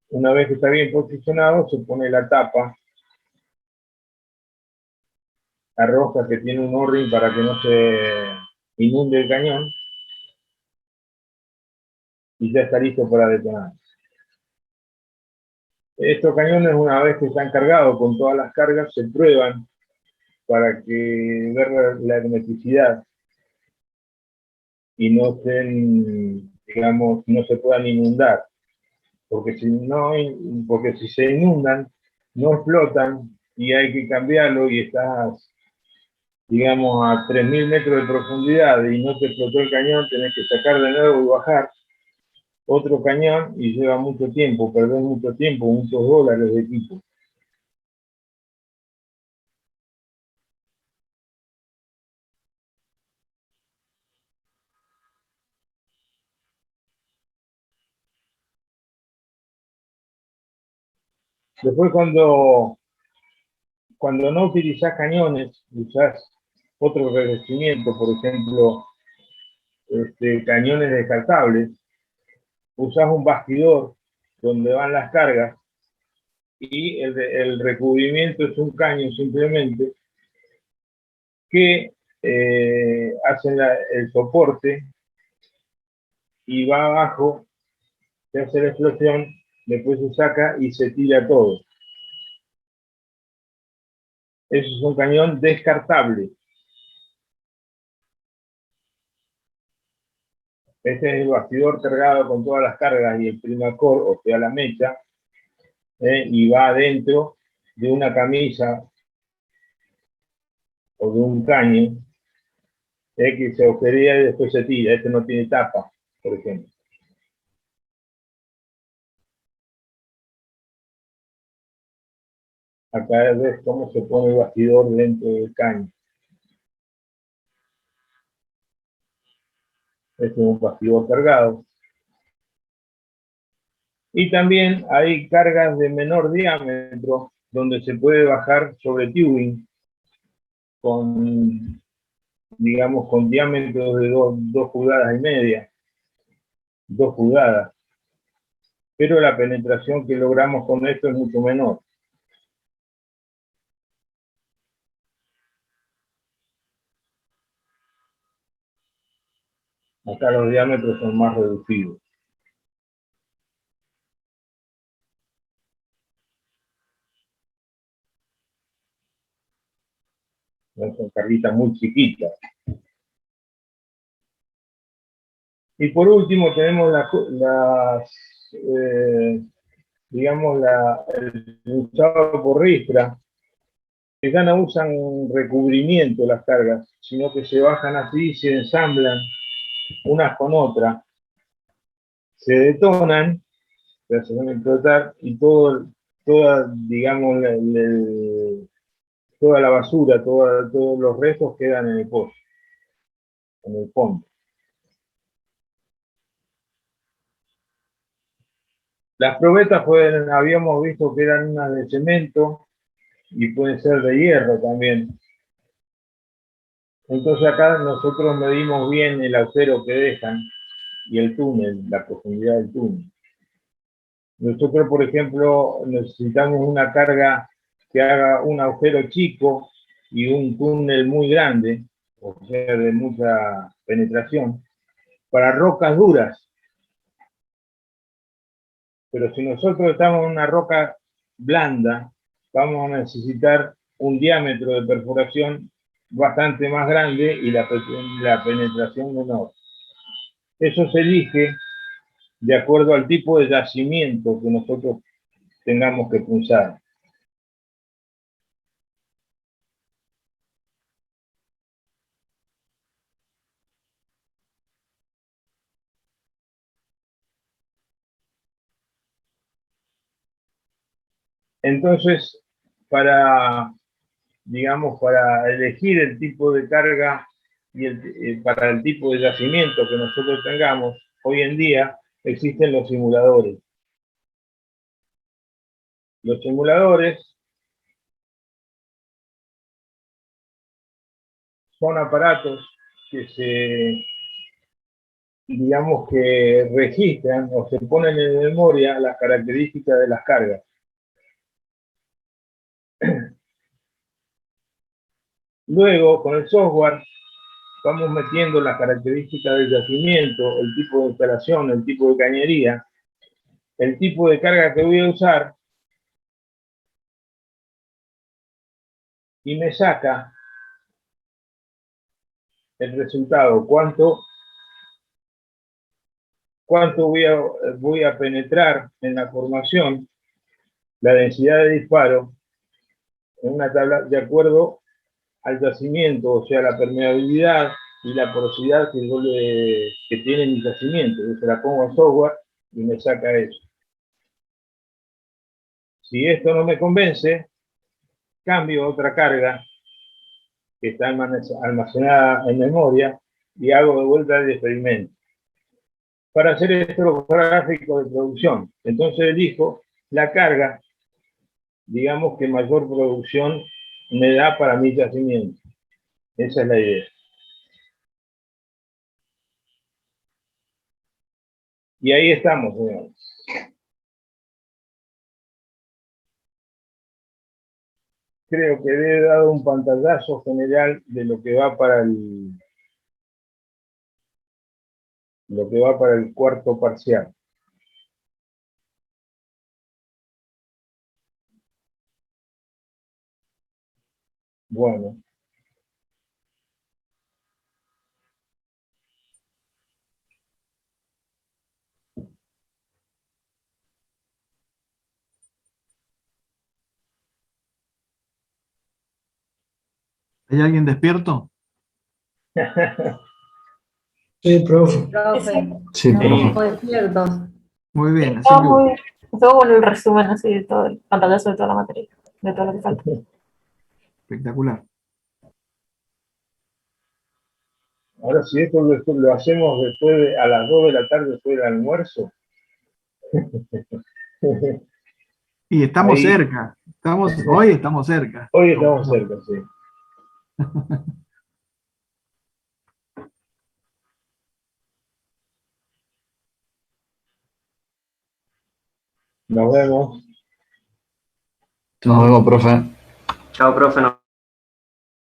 Una vez que está bien posicionado, se pone la tapa, la rosca que tiene un O-ring para que no se inunde el cañón, y ya está listo para detonar. Estos cañones, una vez que están cargados con todas las cargas, se prueban para ver la hermeticidad y no estén, digamos, no se puedan inundar, porque si se inundan, no explotan y hay que cambiarlo y estás, digamos, a 3.000 metros de profundidad y no te explotó el cañón, tenés que sacar de nuevo y bajar otro cañón y lleva mucho tiempo, perdés mucho tiempo, muchos dólares de equipo. Después cuando no utilizás cañones, usás otro revestimiento, por ejemplo, cañones descartables, usás un bastidor donde van las cargas y el recubrimiento es un caño simplemente que hacen el soporte y va abajo, se hace la explosión, después se saca y se tira todo. Eso es un cañón descartable. Este es el bastidor cargado con todas las cargas y el primacor, o sea, la mecha, y va adentro de una camisa o de un caño que se agujerea y después se tira. Este no tiene tapa, por ejemplo. Acá ves cómo se pone el bastidor dentro del caño. Este es un bastidor cargado. Y también hay cargas de menor diámetro, donde se puede bajar sobre tubing con, digamos, con diámetros de 2 pulgadas y media, 2 pulgadas. Pero la penetración que logramos con esto es mucho menor. Acá los diámetros son más reducidos. Son carguitas muy chiquitas. Y por último tenemos digamos, el usado por ristra, que ya no usan recubrimiento las cargas, sino que se bajan así, se ensamblan unas con otras, se detonan, se hacen explotar y toda, digamos, toda la basura, todos los restos quedan en el pozo, en el fondo. Las probetas habíamos visto que eran unas de cemento y pueden ser de hierro también. Entonces acá nosotros medimos bien el agujero que dejan y el túnel, la profundidad del túnel. Nosotros, por ejemplo, necesitamos una carga que haga un agujero chico y un túnel muy grande, o sea, de mucha penetración, para rocas duras. Pero si nosotros estamos en una roca blanda, vamos a necesitar un diámetro de perforación bastante más grande y la penetración menor. Eso se elige de acuerdo al tipo de yacimiento que nosotros tengamos que punzar. Entonces, digamos, para elegir el tipo de carga y para el tipo de yacimiento que nosotros tengamos, hoy en día existen los simuladores. Los simuladores son aparatos que digamos que registran o se ponen en memoria las características de las cargas. Luego, con el software, vamos metiendo las características del yacimiento, el tipo de instalación, el tipo de cañería, el tipo de carga que voy a usar, y me saca el resultado, cuánto voy a penetrar en la formación, la densidad de disparo, en una tabla de acuerdo al yacimiento, o sea, la permeabilidad y la porosidad que tiene mi yacimiento. Yo se la pongo al software y me saca eso. Si esto no me convence, cambio otra carga que está almacenada en memoria y hago de vuelta el experimento. Para hacer esto gráfico de producción, entonces elijo la carga, digamos, que mayor producción me da para mi yacimiento. Esa es la idea. Y ahí estamos, señores. Creo que le he dado un pantallazo general de lo que va para el cuarto parcial. Bueno. ¿Hay alguien despierto? Sí, profe. Sí, No, profe. despiertos. Muy bien. Así que, Estuvo bueno el resumen así de todo, el pantallazo de toda la materia. de todo lo que falta. Espectacular. Ahora, si esto lo hacemos a las 2 de la tarde después del almuerzo. Y estamos Ahí. cerca. Hoy estamos cerca. Hoy estamos cerca, sí. Nos vemos. Nos vemos, profe. Chao, profe.